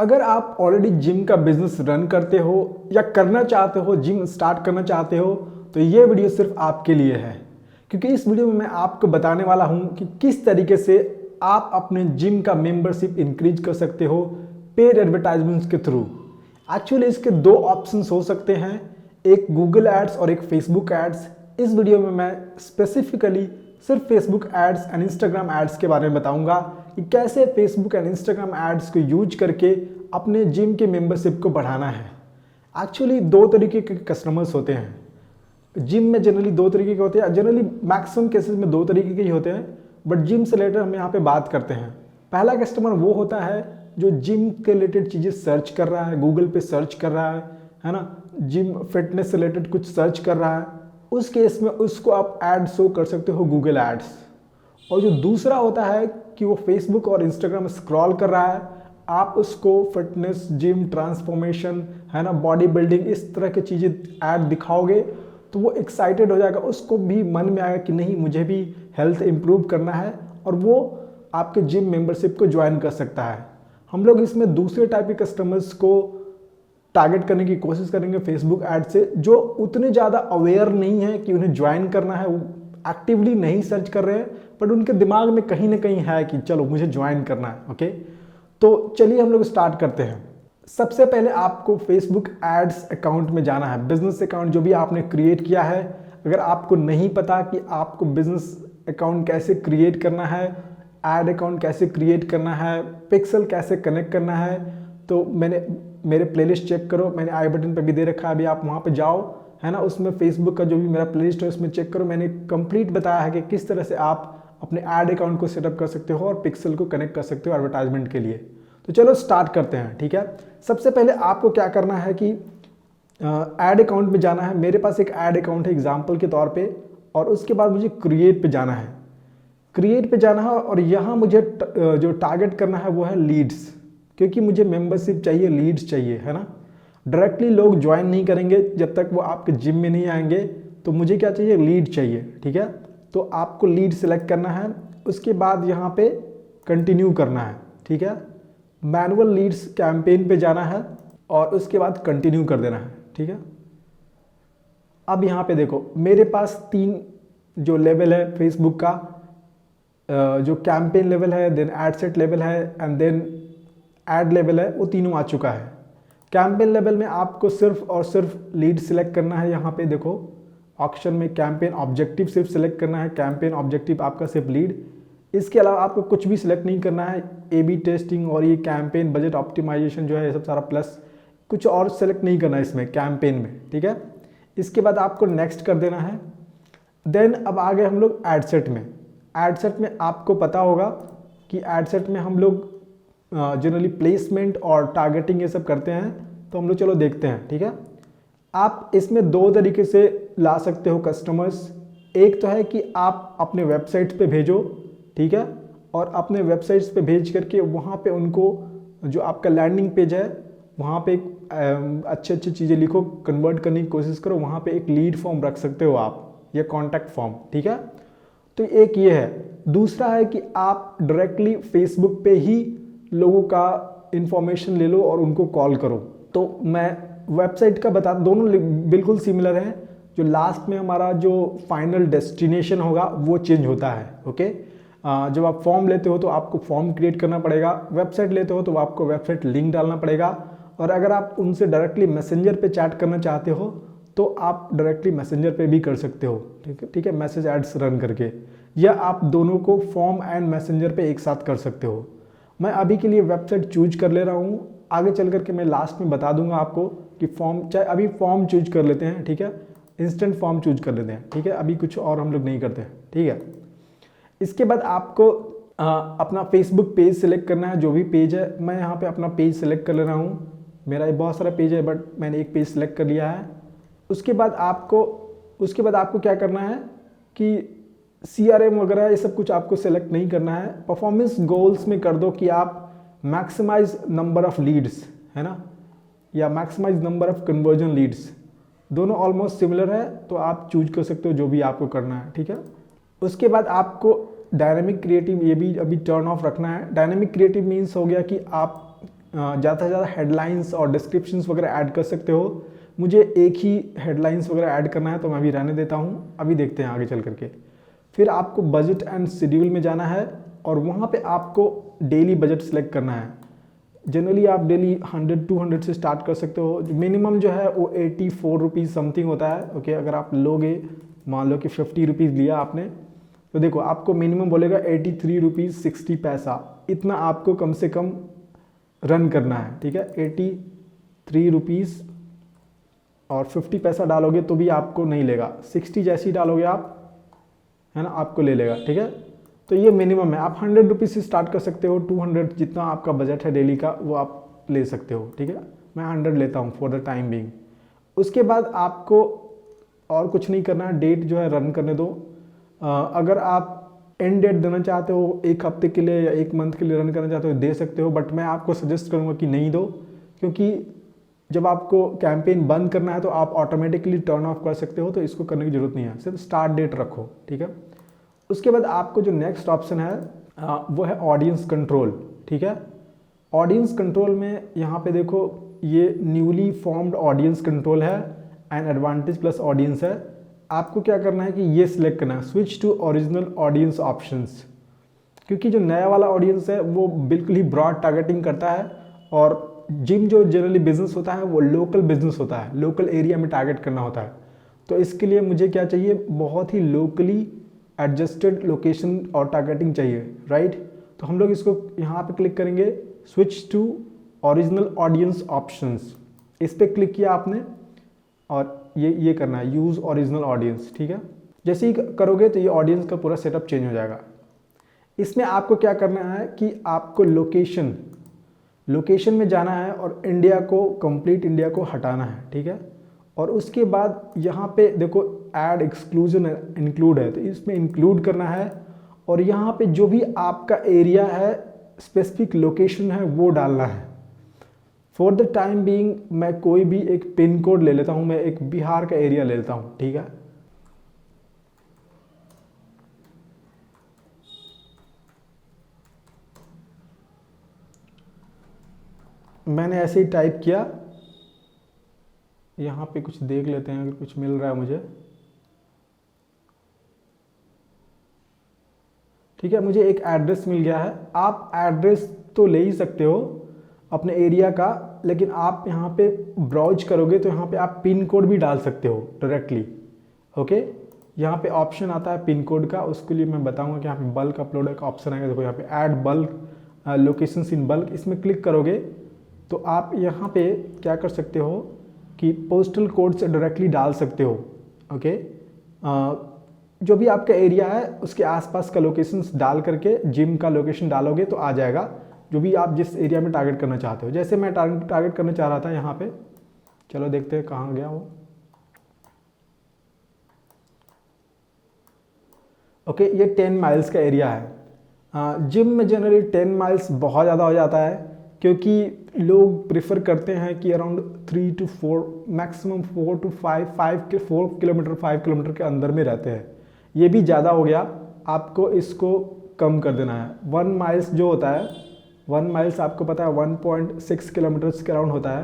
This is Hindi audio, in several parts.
अगर आप ऑलरेडी जिम का बिजनेस रन करते हो या करना चाहते हो, जिम स्टार्ट करना चाहते हो, तो ये वीडियो सिर्फ आपके लिए है। क्योंकि इस वीडियो में मैं आपको बताने वाला हूं कि किस तरीके से आप अपने जिम का मेंबरशिप इंक्रीज कर सकते हो पेड एडवर्टाइजमेंट्स के थ्रू। एक्चुअली इसके दो ऑप्शंस हो सकते हैं, एक गूगल एड्स और एक फेसबुक एड्स। इस वीडियो में मैं स्पेसिफिकली सिर्फ Facebook ads and Instagram ads के बारे में बताऊंगा कि कैसे फेसबुक एंड इंस्टाग्राम एड्स को यूज करके अपने जिम के मेंबरशिप को बढ़ाना है। एक्चुअली दो तरीके के कस्टमर्स होते हैं जिम में, जनरली दो तरीके के होते हैं, जनरली मैक्सिमम केसेस में दो तरीके के ही होते हैं, बट जिम से रिलेटेड हम यहाँ पे बात करते हैं। पहला कस्टमर वो होता है जो जिम के रिलेटेड चीज़ें सर्च कर रहा है, गूगल पे सर्च कर रहा है ना, जिम फिटनेस से रिलेटेड कुछ सर्च कर रहा है, उस केस में उसको आप ऐड शो कर सकते हो गूगल एड्स। और जो दूसरा होता है कि वो फेसबुक और इंस्टाग्राम स्क्रॉल कर रहा है, आप उसको फिटनेस, जिम, ट्रांसफॉर्मेशन, है ना, बॉडी बिल्डिंग, इस तरह की चीज़ें ऐड दिखाओगे तो वो एक्साइटेड हो जाएगा, उसको भी मन में आएगा कि नहीं मुझे भी हेल्थ इंप्रूव करना है, और वो आपके जिम मेंबरशिप को ज्वाइन कर सकता है। हम लोग इसमें दूसरे टाइप के कस्टमर्स को टारगेट करने की कोशिश करेंगे फेसबुक ऐड से, जो उतने ज़्यादा अवेयर नहीं है कि उन्हें ज्वाइन करना है, वो एक्टिवली नहीं सर्च कर रहे हैं, बट उनके दिमाग में कहीं ना कहीं है कि चलो मुझे ज्वाइन करना है। ओके, तो चलिए हम लोग स्टार्ट करते हैं। सबसे पहले आपको फेसबुक एड्स अकाउंट में जाना है, बिजनेस अकाउंट जो भी आपने क्रिएट किया है। अगर आपको नहीं पता कि आपको बिजनेस अकाउंट कैसे क्रिएट करना है, एड अकाउंट कैसे क्रिएट करना है, पिक्सल कैसे कनेक्ट करना है, तो मेरे प्लेलिस्ट चेक करो, मैंने आई बटन पे भी दे रखा है, अभी आप वहाँ पे जाओ, है ना, उसमें फेसबुक का जो भी मेरा प्लेलिस्ट है उसमें चेक करो। मैंने कंप्लीट बताया है कि किस तरह से आप अपने ऐड अकाउंट को सेटअप कर सकते हो और पिक्सल को कनेक्ट कर सकते हो एडवर्टाइजमेंट के लिए। तो चलो स्टार्ट करते हैं, ठीक है। सबसे पहले आपको क्या करना है कि ऐड अकाउंट में जाना है। मेरे पास एक ऐड अकाउंट है एग्जाम्पल के तौर पर, और उसके बाद मुझे क्रिएट पे जाना है। क्रिएट पे जाना है और यहाँ मुझे जो टारगेट करना है वो है लीड्स, क्योंकि मुझे मेंबरशिप चाहिए, लीड्स चाहिए, है ना। डायरेक्टली लोग ज्वाइन नहीं करेंगे जब तक वो आपके जिम में नहीं आएंगे, तो मुझे क्या चाहिए, लीड चाहिए, ठीक है। तो आपको लीड सेलेक्ट करना है, उसके बाद यहाँ पे कंटिन्यू करना है, ठीक है। मैनुअल लीड्स कैंपेन पे जाना है और उसके बाद कंटिन्यू कर देना है, ठीक है। अब यहाँ पे देखो मेरे पास 3 जो लेवल है फेसबुक का, जो कैंपेन लेवल है, देन एड सेट लेवल है, एंड देन एड लेवल है, वो तीनों आ चुका है। कैंपेन लेवल में आपको सिर्फ और सिर्फ लीड सिलेक्ट करना है। यहाँ पे देखो ऑप्शन में कैंपेन ऑब्जेक्टिव सिर्फ सिलेक्ट करना है, कैंपेन ऑब्जेक्टिव आपका सिर्फ लीड। इसके अलावा आपको कुछ भी सिलेक्ट नहीं करना है। A/B टेस्टिंग और ये कैंपेन बजट ऑप्टिमाइजेशन जो है ये सब सारा प्लस, कुछ और सेलेक्ट नहीं करना है इसमें कैंपेन में, ठीक है। इसके बाद आपको नेक्स्ट कर देना है। देन अब आ गए हम लोग एड सेट में। एड सेट में आपको पता होगा कि एड सेट में हम लोग जनरली प्लेसमेंट और टारगेटिंग ये सब करते हैं, तो हम लोग चलो देखते हैं, ठीक है। आप इसमें 2 तरीके से ला सकते हो कस्टमर्स। एक तो है कि आप अपने वेबसाइट्स पे भेजो, ठीक है, और अपने वेबसाइट्स पे भेज करके वहाँ पे उनको जो आपका लैंडिंग पेज है वहाँ पे अच्छी अच्छी चीज़ें लिखो, कन्वर्ट करने की कोशिश करो, वहाँ पे एक लीड फॉर्म रख सकते हो आप या कॉन्टैक्ट फॉर्म, ठीक है। तो एक ये है। दूसरा है कि आप डायरेक्टली फेसबुक पे ही लोगों का इंफॉर्मेशन ले लो और उनको कॉल करो। तो मैं वेबसाइट का बता, दोनों बिल्कुल सिमिलर हैं। जो लास्ट में हमारा जो फाइनल डेस्टिनेशन होगा वो चेंज होता है, ओके। जब आप फॉर्म लेते हो तो आपको फॉर्म क्रिएट करना पड़ेगा, वेबसाइट लेते हो तो आपको वेबसाइट लिंक डालना पड़ेगा, और अगर आप उनसे डायरेक्टली मैसेंजर पे चैट करना चाहते हो तो आप डायरेक्टली मैसेंजर पे भी कर सकते हो, ठीक है, मैसेज एड्स रन करके, या आप दोनों को फॉर्म एंड मैसेंजर पे एक साथ कर सकते हो। मैं अभी के लिए वेबसाइट चूज कर ले रहा हूँ, आगे चल करके मैं लास्ट में बता दूंगा आपको कि फॉर्म, चाहे अभी फॉर्म चूज कर लेते हैं, ठीक है, इंस्टेंट फॉर्म चूज कर लेते हैं, ठीक है, अभी कुछ और हम लोग नहीं करते, ठीक है। इसके बाद आपको अपना फेसबुक पेज सिलेक्ट करना है, जो भी पेज है। मैं यहाँ पे अपना पेज सिलेक्ट कर ले रहा हूँ, मेरा ये बहुत सारा पेज है बट मैंने एक पेज सिलेक्ट कर लिया है। उसके बाद आपको क्या करना है कि CRM वगैरह ये सब कुछ आपको सेलेक्ट नहीं करना है। परफॉर्मेंस गोल्स में कर दो कि आप मैक्सिमाइज नंबर ऑफ लीड्स, है ना, या maximise number of conversion leads, दोनों ऑलमोस्ट सिमिलर है, तो आप चूज कर सकते हो जो भी आपको करना है, ठीक है। उसके बाद आपको डायनामिक क्रिएटिव ये भी अभी टर्न ऑफ रखना है। डायनामिक क्रिएटिव मीन्स हो गया कि आप ज़्यादा से ज़्यादा हेडलाइंस और डिस्क्रिप्शंस वगैरह ऐड कर सकते हो। मुझे एक ही हेडलाइंस वगैरह ऐड करना है तो मैं अभी रहने देता हूँ, अभी देखते हैं आगे चल करके। फिर आपको बजट एंड शेड्यूल में जाना है और वहाँ पे आपको डेली बजट सेलेक्ट करना है। जनरली आप डेली 100-200 से स्टार्ट कर सकते हो। मिनिमम जो है वो 84 रुपीज़ समथिंग होता है। ओके, अगर आप लोगे, मान लो कि 50 रुपीज़ लिया आपने, तो देखो आपको मिनिमम बोलेगा 83 रुपीज़ 60 पैसा, इतना आपको कम से कम रन करना है। ठीक है, 83 रुपीज़ और 50 पैसा डालोगे तो भी आपको नहीं लेगा, 60 जैसे ही डालोगे आप, है ना, आपको ले लेगा। ठीक है, तो ये मिनिमम है। आप 100 रुपीज़ से स्टार्ट कर सकते हो, 200 जितना आपका बजट है डेली का वो आप ले सकते हो। ठीक है, मैं 100 लेता हूँ फॉर द टाइम बीइंग। उसके बाद आपको और कुछ नहीं करना है, डेट जो है रन करने दो। अगर आप एंड डेट देना चाहते हो, एक हफ्ते के लिए या एक मंथ के लिए रन करना चाहते हो, दे सकते हो, बट मैं आपको सजेस्ट करूँगा कि नहीं दो, क्योंकि जब आपको कैंपेन बंद करना है तो आप ऑटोमेटिकली टर्न ऑफ कर सकते हो, तो इसको करने की ज़रूरत नहीं है, सिर्फ स्टार्ट डेट रखो। ठीक है, उसके बाद आपको जो नेक्स्ट ऑप्शन है वो है ऑडियंस कंट्रोल। ठीक है, ऑडियंस कंट्रोल में यहाँ पे देखो ये न्यूली फॉर्म्ड ऑडियंस कंट्रोल है एंड एडवांटेज प्लस ऑडियंस है। आपको क्या करना है कि ये सिलेक्ट करना है, switch to original audience options, क्योंकि जो नया वाला ऑडियंस है वो बिल्कुल ही ब्रॉड टारगेटिंग करता है और जिम जो जनरली बिजनेस होता है वो लोकल बिजनेस होता है, लोकल एरिया में टारगेट करना होता है। तो इसके लिए मुझे क्या चाहिए, बहुत ही लोकली एडजस्टेड लोकेशन और टारगेटिंग चाहिए, राइट। तो हम लोग इसको यहाँ पे क्लिक करेंगे, switch to original audience options, इस पर क्लिक किया आपने और ये करना है, यूज़ ओरिजिनल ऑडियंस। ठीक है, जैसे ही करोगे तो ये ऑडियंस का पूरा सेटअप चेंज हो जाएगा। इसमें आपको क्या करना है कि आपको लोकेशन में जाना है और इंडिया को, कंप्लीट इंडिया को हटाना है। ठीक है, और उसके बाद यहाँ पे देखो ऐड एक्सक्लूजन इंक्लूड है, तो इसमें इंक्लूड करना है और यहाँ पे जो भी आपका एरिया है, स्पेसिफिक लोकेशन है, वो डालना है। फॉर द टाइम बीइंग मैं कोई भी एक पिन कोड ले लेता हूँ, मैं एक बिहार का एरिया ले लेता हूँ। ठीक है, मैंने ऐसे ही टाइप किया, यहाँ पे कुछ देख लेते हैं अगर कुछ मिल रहा है मुझे। ठीक है, मुझे एक एड्रेस मिल गया है। आप एड्रेस तो ले ही सकते हो अपने एरिया का, लेकिन आप यहाँ पे ब्राउज करोगे तो यहाँ पे आप पिन कोड भी डाल सकते हो डायरेक्टली। ओके, यहाँ पे ऑप्शन आता है पिन कोड का, उसके लिए मैं बताऊंगा कि यहाँ पे बल्क अपलोड का ऑप्शन आएगा। देखो यहाँ पे add bulk locations in bulk, इसमें क्लिक करोगे तो आप यहाँ पे क्या कर सकते हो कि पोस्टल कोड से डायरेक्टली डाल सकते हो। ओके, जो भी आपका एरिया है उसके आसपास का लोकेशंस डाल करके जिम का लोकेशन डालोगे तो आ जाएगा, जो भी आप जिस एरिया में टारगेट करना चाहते हो। जैसे मैं टारगेट करना चाह रहा था यहाँ पे, चलो देखते हैं कहाँ गया वो। ओके, ये 10 माइल्स का एरिया है। जिम में जनरली 10 माइल्स बहुत ज़्यादा हो जाता है, क्योंकि लोग प्रेफर करते हैं कि around 3 to 4 maximum 4 to 4 kilometre 5 kilometre के अंदर में रहते हैं। ये भी ज़्यादा हो गया, आपको इसको कम कर देना है। 1 माइल्स जो होता है, 1 माइल्स आपको पता है 1.6 किलोमीटर्स के अराउंड होता है,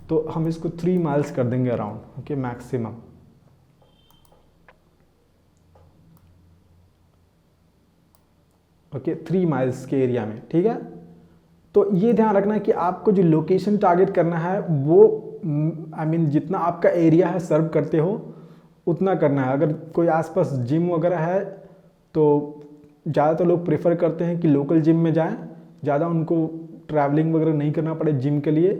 तो हम इसको 3 माइल्स कर देंगे around. Okay, maximum. Okay, 3 miles के एरिया में। ठीक है, तो ये ध्यान रखना है कि आपको जो लोकेशन टारगेट करना है वो जितना आपका एरिया है सर्व करते हो उतना करना है। अगर कोई आसपास जिम वगैरह है तो ज़्यादातर लोग प्रेफर करते हैं कि लोकल जिम में जाएं, ज़्यादा उनको ट्रैवलिंग वगैरह नहीं करना पड़े जिम के लिए।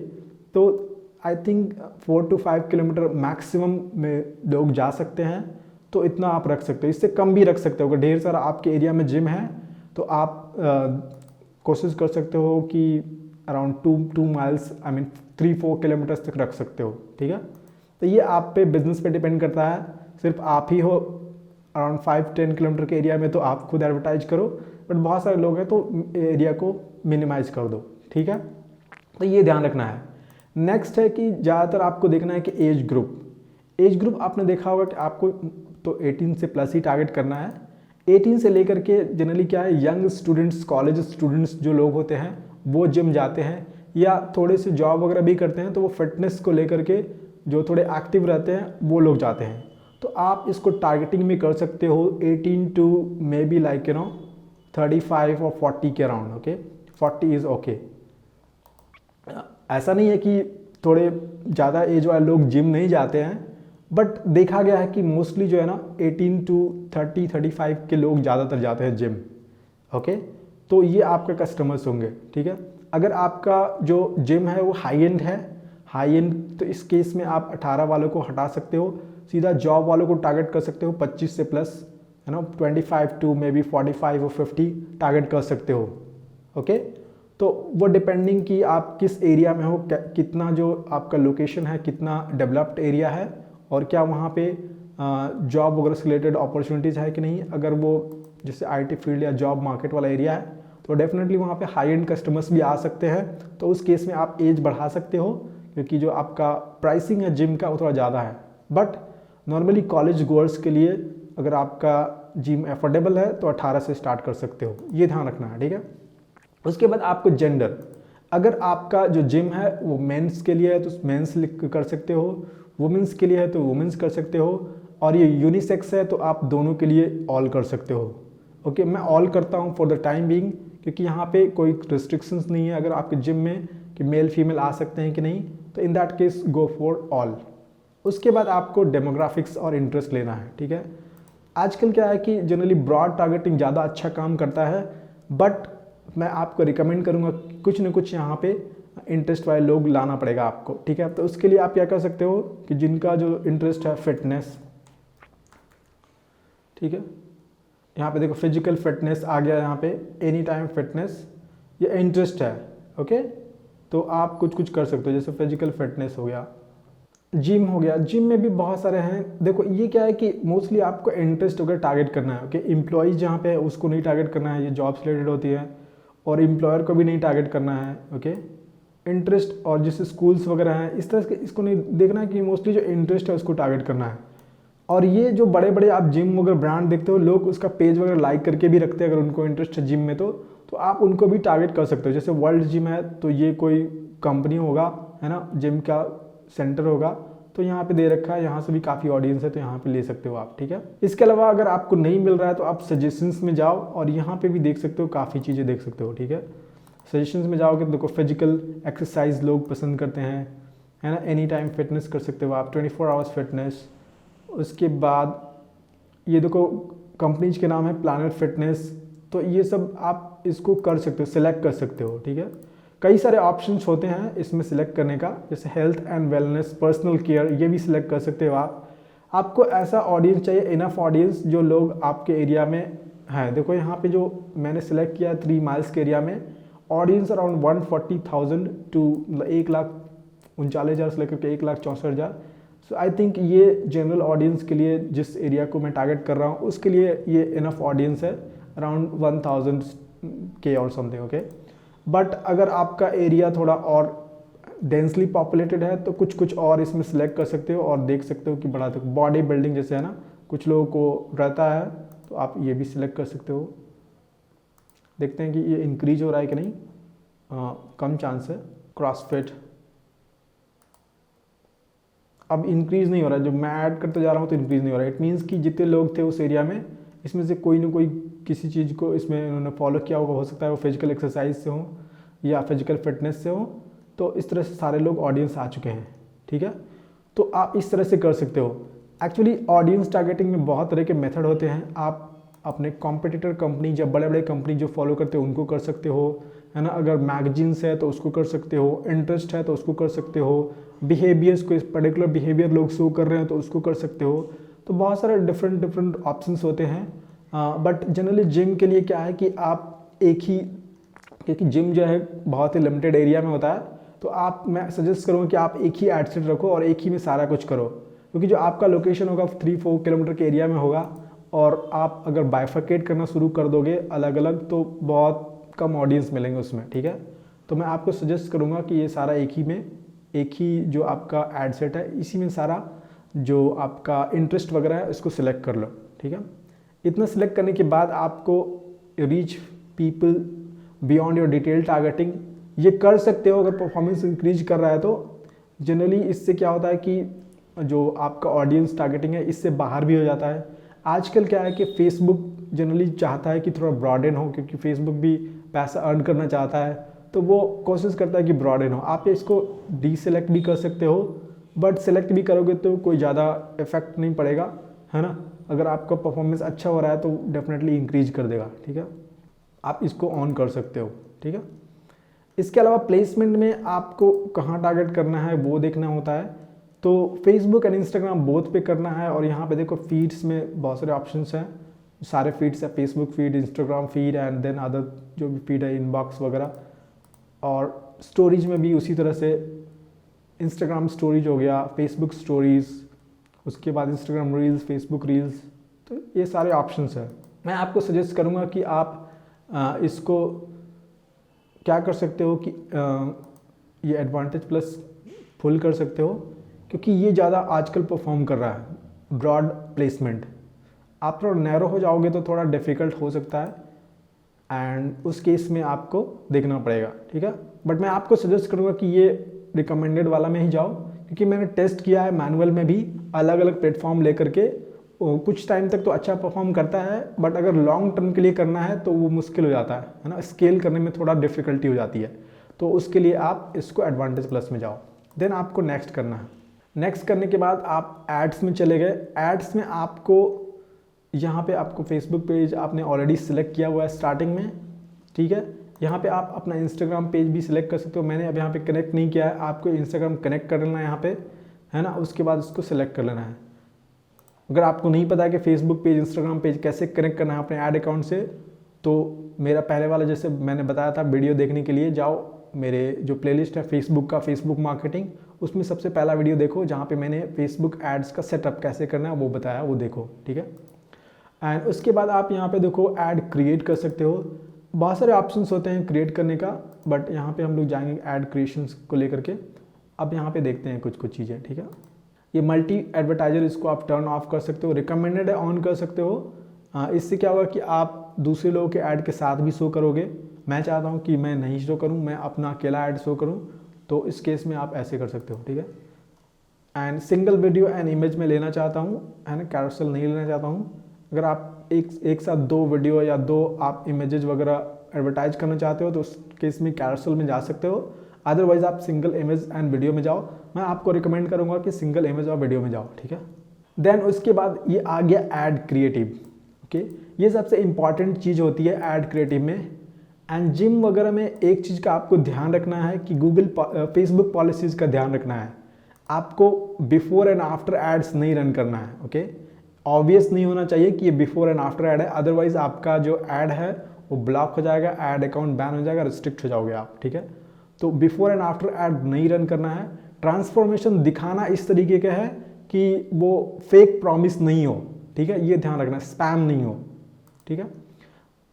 तो I think 4 to 5 kilometre maximum में लोग जा सकते हैं, तो इतना आप रख सकते हो। इससे कम भी रख सकते हो। अगर ढेर सारा आपके एरिया में जिम है तो आप कोशिश कर सकते हो कि अराउंड 2 माइल्स 3-4 किलोमीटर्स तक रख सकते हो। ठीक है, तो ये आप पे बिजनेस पे डिपेंड करता है। सिर्फ आप ही हो अराउंड 5-10 किलोमीटर के एरिया में तो आप खुद एडवर्टाइज करो, बट बहुत सारे लोग हैं तो एरिया को मिनिमाइज कर दो। ठीक है, तो ये ध्यान रखना है। नेक्स्ट है कि ज़्यादातर आपको देखना है कि एज ग्रुप आपने देखा होगा कि आपको तो 18 से प्लस ही टारगेट करना है। 18 से लेकर के जनरली क्या है, यंग स्टूडेंट्स, कॉलेज स्टूडेंट्स जो लोग होते हैं वो जिम जाते हैं। या थोड़े से जॉब वगैरह भी करते हैं, तो वो फिटनेस को लेकर के जो थोड़े एक्टिव रहते हैं वो लोग जाते हैं। तो आप इसको टारगेटिंग में कर सकते हो 18 टू मे बी लाइक 35 और 40 के अराउंड। Okay, 40 is okay. ऐसा नहीं है कि थोड़े ज़्यादा एज वाले लोग जिम नहीं जाते हैं, बट देखा गया है कि मोस्टली जो है ना 18 टू 35 के लोग ज़्यादातर जाते हैं जिम। ओके, तो ये आपके कस्टमर्स होंगे। ठीक है, अगर आपका जो जिम है वो हाई एंड है, हाई एंड, तो इस केस में आप 18 वालों को हटा सकते हो, सीधा जॉब वालों को टारगेट कर सकते हो 25 से प्लस, है ना, 25 टू मे बी 45 और 50 टारगेट कर सकते हो। ओके, तो वो डिपेंडिंग कि आप किस एरिया में हो, कितना जो आपका लोकेशन है, कितना डेवलप्ड एरिया है, और क्या वहाँ पे जॉब वगैरह से रिलेटेड अपॉर्चुनिटीज़ है कि नहीं। अगर वो जैसे आईटी फील्ड या जॉब मार्केट वाला एरिया है तो डेफिनेटली वहाँ पे हाई एंड कस्टमर्स भी आ सकते हैं। तो उस केस में आप एज बढ़ा सकते हो, क्योंकि जो आपका प्राइसिंग है जिम का वो थोड़ा ज़्यादा है। बट नॉर्मली कॉलेज गोअर्स के लिए अगर आपका जिम अफोर्डेबल है तो 18 से स्टार्ट कर सकते हो, ये ध्यान रखना है। ठीक है, उसके बाद आपको जेंडर, अगर आपका जो जिम है वो मेंस के लिए है तो मेंस कर सकते हो, वुमेंस के लिए है तो वुमेंस कर सकते हो, और ये यूनिसेक्स है तो आप दोनों के लिए ऑल कर सकते हो। ओके, मैं ऑल करता हूँ फॉर द टाइम बीइंग, क्योंकि यहाँ पे कोई रिस्ट्रिक्शंस नहीं है अगर आपके जिम में कि मेल फीमेल आ सकते हैं कि नहीं, तो in that case go for all. उसके बाद आपको डेमोग्राफिक्स और इंटरेस्ट लेना है। ठीक है, आजकल क्या है कि जनरली ब्रॉड टारगेटिंग ज़्यादा अच्छा काम करता है, बट मैं आपको रिकमेंड करूँगा कुछ न कुछ यहाँ पे इंटरेस्ट वाले लोग लाना पड़ेगा आपको। ठीक है, तो उसके लिए आप क्या कर सकते हो कि जिनका जो इंटरेस्ट है फिटनेस, ठीक है, यहाँ पे देखो फिजिकल फिटनेस आ गया, यहाँ पे एनी टाइम फिटनेस, ये इंटरेस्ट है। ओके, तो आप कुछ कुछ कर सकते हो, जैसे फिजिकल फिटनेस हो गया, जिम हो गया। जिम में भी बहुत सारे हैं। देखो ये क्या है कि मोस्टली आपको इंटरेस्ट वगैरह टारगेट करना है। ओके, एम्प्लॉयज़ जहाँ पे है उसको नहीं टारगेट करना है, ये जॉब से रिलेटेड होती है, और एम्प्लॉयर को भी नहीं टारगेट करना है। ओके, इंटरेस्ट, और जैसे स्कूल्स वगैरह हैं इस तरह के, इसको नहीं देखना है कि मोस्टली जो इंटरेस्ट है उसको टारगेट करना है। और ये जो बड़े बड़े आप जिम वगैरह ब्रांड देखते हो, लोग उसका पेज वगैरह लाइक करके भी रखते हैं, अगर उनको इंटरेस्ट है जिम में तो आप उनको भी टारगेट कर सकते हो। जैसे वर्ल्ड जिम है तो ये कोई कंपनी होगा, है ना, जिम का सेंटर होगा, तो यहाँ पे दे रखा है, यहाँ से भी काफ़ी ऑडियंस है तो यहाँ पे ले सकते हो आप। ठीक है, इसके अलावा अगर आपको नहीं मिल रहा है तो आप सजेशंस में जाओ और यहाँ पे भी देख सकते हो, काफ़ी चीज़ें देख सकते हो। ठीक है, सजेशंस में जाओगे तो देखो फिजिकल एक्सरसाइज लोग पसंद करते हैं, है ना, एनी टाइम फिटनेस कर सकते हो आप, 24 आवर्स फिटनेस। उसके बाद ये देखो कंपनीज के नाम है प्लानट फिटनेस, तो ये सब आप इसको कर सकते हो, सिलेक्ट कर सकते हो। ठीक है, कई सारे ऑप्शंस होते हैं इसमें सिलेक्ट करने का, जैसे health and wellness, personal care, ये भी सिलेक्ट कर सकते हो आप। आपको ऐसा ऑडियंस चाहिए, इनफ ऑडियंस जो लोग आपके एरिया में हैं। देखो यहाँ पे जो मैंने सिलेक्ट किया 3 माइल्स के एरिया में ऑडियंस अराउंड 140,000 टू 1,39,000 से लेकर के 1,64,000। सो आई थिंक ये जनरल ऑडियंस के लिए, जिस एरिया को मैं टारगेट कर रहा हूँ उसके लिए ये इनफ ऑडियंस है, अराउंड 1,000 के और समथिंग। ओके, बट अगर आपका एरिया थोड़ा और डेंसली पॉपुलेटेड है तो कुछ कुछ और इसमें सिलेक्ट कर सकते हो और देख सकते हो कि बड़ा तक बॉडी बिल्डिंग जैसे है ना, कुछ लोगों को रहता है, तो आप ये भी सिलेक्ट कर सकते हो। देखते हैं कि ये इंक्रीज हो रहा है कि नहीं, कम चांस है। क्रॉसफिट अब इंक्रीज नहीं हो रहा है, जब मैं ऐड करते जा रहा हूँ तो इंक्रीज नहीं हो रहा है। इट मीन्स कि जितने लोग थे उस एरिया में, इसमें से कोई ना कोई किसी चीज़ को इसमें उन्होंने फॉलो किया होगा, हो सकता है वो फिजिकल एक्सरसाइज से हो या फिजिकल फिटनेस से हो, तो इस तरह से सारे लोग ऑडियंस आ चुके हैं। ठीक है, तो आप इस तरह से कर सकते हो। एक्चुअली ऑडियंस टारगेटिंग में बहुत तरह के मेथड होते हैं। आप अपने कॉम्पिटिटर कंपनी, जब बड़े बड़े कंपनी जो फॉलो करते हो उनको कर सकते हो, है ना, अगर मैगजीन्स है तो उसको कर सकते हो, इंटरेस्ट है तो उसको कर सकते हो, बिहेवियर्स को, पर्टिकुलर बिहेवियर लोग शो कर रहे हैं तो उसको कर सकते हो। तो बहुत सारे डिफरेंट ऑप्शंस होते हैं। बट जनरली जिम के लिए क्या है कि आप एक ही, क्योंकि जिम जो है बहुत ही लिमिटेड एरिया में होता है, तो मैं सजेस्ट करूँगा कि आप एक ही एड सेट रखो और एक ही में सारा कुछ करो, क्योंकि जो आपका लोकेशन होगा 3-4 किलोमीटर के एरिया में होगा, और आप अगर बाइफर्केट करना शुरू कर दोगे अलग अलग तो बहुत कम ऑडियंस मिलेंगे उसमें। ठीक है, तो मैं आपको सजेस्ट करूँगा कि ये सारा एक ही में, एक ही जो आपका एड सेट है इसी में सारा जो आपका इंटरेस्ट वगैरह है इसको सिलेक्ट कर लो। ठीक है, इतना सिलेक्ट करने के बाद आपको reach people beyond your detail targeting, ये कर सकते हो अगर परफॉर्मेंस इंक्रीज कर रहा है तो। जनरली इससे क्या होता है कि जो आपका ऑडियंस टारगेटिंग है इससे बाहर भी हो जाता है। आजकल क्या है कि फेसबुक जनरली चाहता है कि थोड़ा ब्रॉडन हो, क्योंकि फेसबुक भी पैसा अर्न करना चाहता है, तो वो कोशिश करता है कि ब्रॉडन हो। आप इसको डीसेलेक्ट भी कर सकते हो, बट सेलेक्ट भी करोगे तो कोई ज़्यादा इफेक्ट नहीं पड़ेगा, है ना। अगर आपका परफॉर्मेंस अच्छा हो रहा है तो डेफिनेटली इंक्रीज कर देगा, ठीक है। आप इसको ऑन कर सकते हो, ठीक है। इसके अलावा प्लेसमेंट में आपको कहाँ टारगेट करना है वो देखना होता है। तो फेसबुक एंड इंस्टाग्राम बोथ पे करना है। और यहाँ पे देखो फीड्स में बहुत सारे ऑप्शंस हैं, सारे फीड्स है, Facebook feed, Instagram feed and then other जो भी फीड है, इनबॉक्स वगैरह। और स्टोरेज में भी उसी तरह से इंस्टाग्राम स्टोरेज हो गया, फेसबुक स्टोरीज, उसके बाद इंस्टाग्राम रील्स, फेसबुक रील्स, तो ये सारे ऑप्शंस हैं। मैं आपको सजेस्ट करूँगा कि आप इसको क्या कर सकते हो कि ये एडवांटेज प्लस फुल कर सकते हो, क्योंकि ये ज़्यादा आजकल परफॉर्म कर रहा है ब्रॉड प्लेसमेंट। आप थोड़ा नैरो हो जाओगे तो थोड़ा डिफ़िकल्ट हो सकता है, एंड उस केस में आपको देखना पड़ेगा, ठीक है। बट मैं आपको सजेस्ट करूँगा कि ये रिकमेंडेड वाला में ही जाओ, क्योंकि मैंने टेस्ट किया है मैनुअल में भी अलग अलग प्लेटफॉर्म लेकर के। कुछ टाइम तक तो अच्छा परफॉर्म करता है, बट अगर लॉन्ग टर्म के लिए करना है तो वो मुश्किल हो जाता है ना, स्केल करने में थोड़ा डिफ़िकल्टी हो जाती है। तो उसके लिए आप इसको एडवांटेज प्लस में जाओ। देन आपको नेक्स्ट करना है। नेक्स्ट करने के बाद आप एड्स में चले गए। एड्स में आपको यहाँ पे आपको फेसबुक पेज आपने ऑलरेडी सिलेक्ट किया हुआ है स्टार्टिंग में, ठीक है। यहाँ पे आप अपना इंस्टाग्राम पेज भी सिलेक्ट कर सकते हो। मैंने अब यहाँ पे कनेक्ट नहीं किया है, आपको इंस्टाग्राम कनेक्ट कर लेना है यहाँ पे, है ना। उसके बाद इसको सिलेक्ट कर लेना है। अगर आपको नहीं पता है कि फेसबुक पेज, इंस्टाग्राम पेज कैसे कनेक्ट करना है अपने ऐड अकाउंट से, तो मेरा पहले वाला जैसे मैंने बताया था वीडियो देखने के लिए जाओ, मेरे जो प्लेलिस्ट है फेसबुक का, फेसबुक मार्केटिंग, उसमें सबसे पहला वीडियो देखो जहाँ पे मैंने फेसबुक एड्स का सेटअप कैसे करना है वो बताया, वो देखो, ठीक है। एंड उसके बाद आप यहाँ पे देखो ऐड क्रिएट कर सकते हो। बहुत सारे ऑप्शंस होते हैं क्रिएट करने का, बट यहाँ पे हम लोग जाएंगे ऐड क्रिएशंस को लेकर के। अब यहाँ पे देखते हैं कुछ कुछ चीज़ें, ठीक है। ये मल्टी एडवर्टाइजर, इसको आप टर्न ऑफ कर सकते हो, रिकमेंडेड है ऑन कर सकते हो। इससे क्या होगा कि आप दूसरे लोगों के ऐड के साथ भी शो करोगे। मैं चाहता हूँ कि मैं नहीं शो करूँ, मैं अपना अकेला ऐड शो करूँ, तो इस केस में आप ऐसे कर सकते हो, ठीक है। And single video and image में लेना चाहता हूँ, है ना, कैरोसेल नहीं लेना चाहता हूँ। अगर आप एक साथ दो वीडियो या दो आप इमेजेस वगैरह एडवर्टाइज करना चाहते हो तो उस केस में कैरोसेल में जा सकते हो। अदरवाइज आप सिंगल इमेज एंड वीडियो में जाओ। मैं आपको रिकमेंड करूँगा कि सिंगल इमेज और वीडियो में जाओ, ठीक है। देन उसके बाद ये आ गया ऐड क्रिएटिव, ओके। ये सबसे इंपॉर्टेंट चीज़ होती है ऐड क्रिएटिव में। एंड जिम वगैरह में एक चीज़ का आपको ध्यान रखना है कि फेसबुक पॉलिसीज़ का ध्यान रखना है। आपको बिफोर एंड आफ्टर एड्स नहीं रन करना है, ओके। ऑब्वियस नहीं होना चाहिए कि ये बिफोर एंड आफ्टर ऐड है, अदरवाइज आपका जो ऐड है वो ब्लॉक हो जाएगा, ऐड अकाउंट बैन हो जाएगा, रिस्ट्रिक्ट हो जाओगे आप, ठीक है। तो बिफोर एंड आफ्टर ऐड नहीं रन करना है। ट्रांसफॉर्मेशन दिखाना इस तरीके का है कि वो फेक प्रॉमिस नहीं हो, ठीक है, ये ध्यान रखना, स्पैम नहीं हो, ठीक है।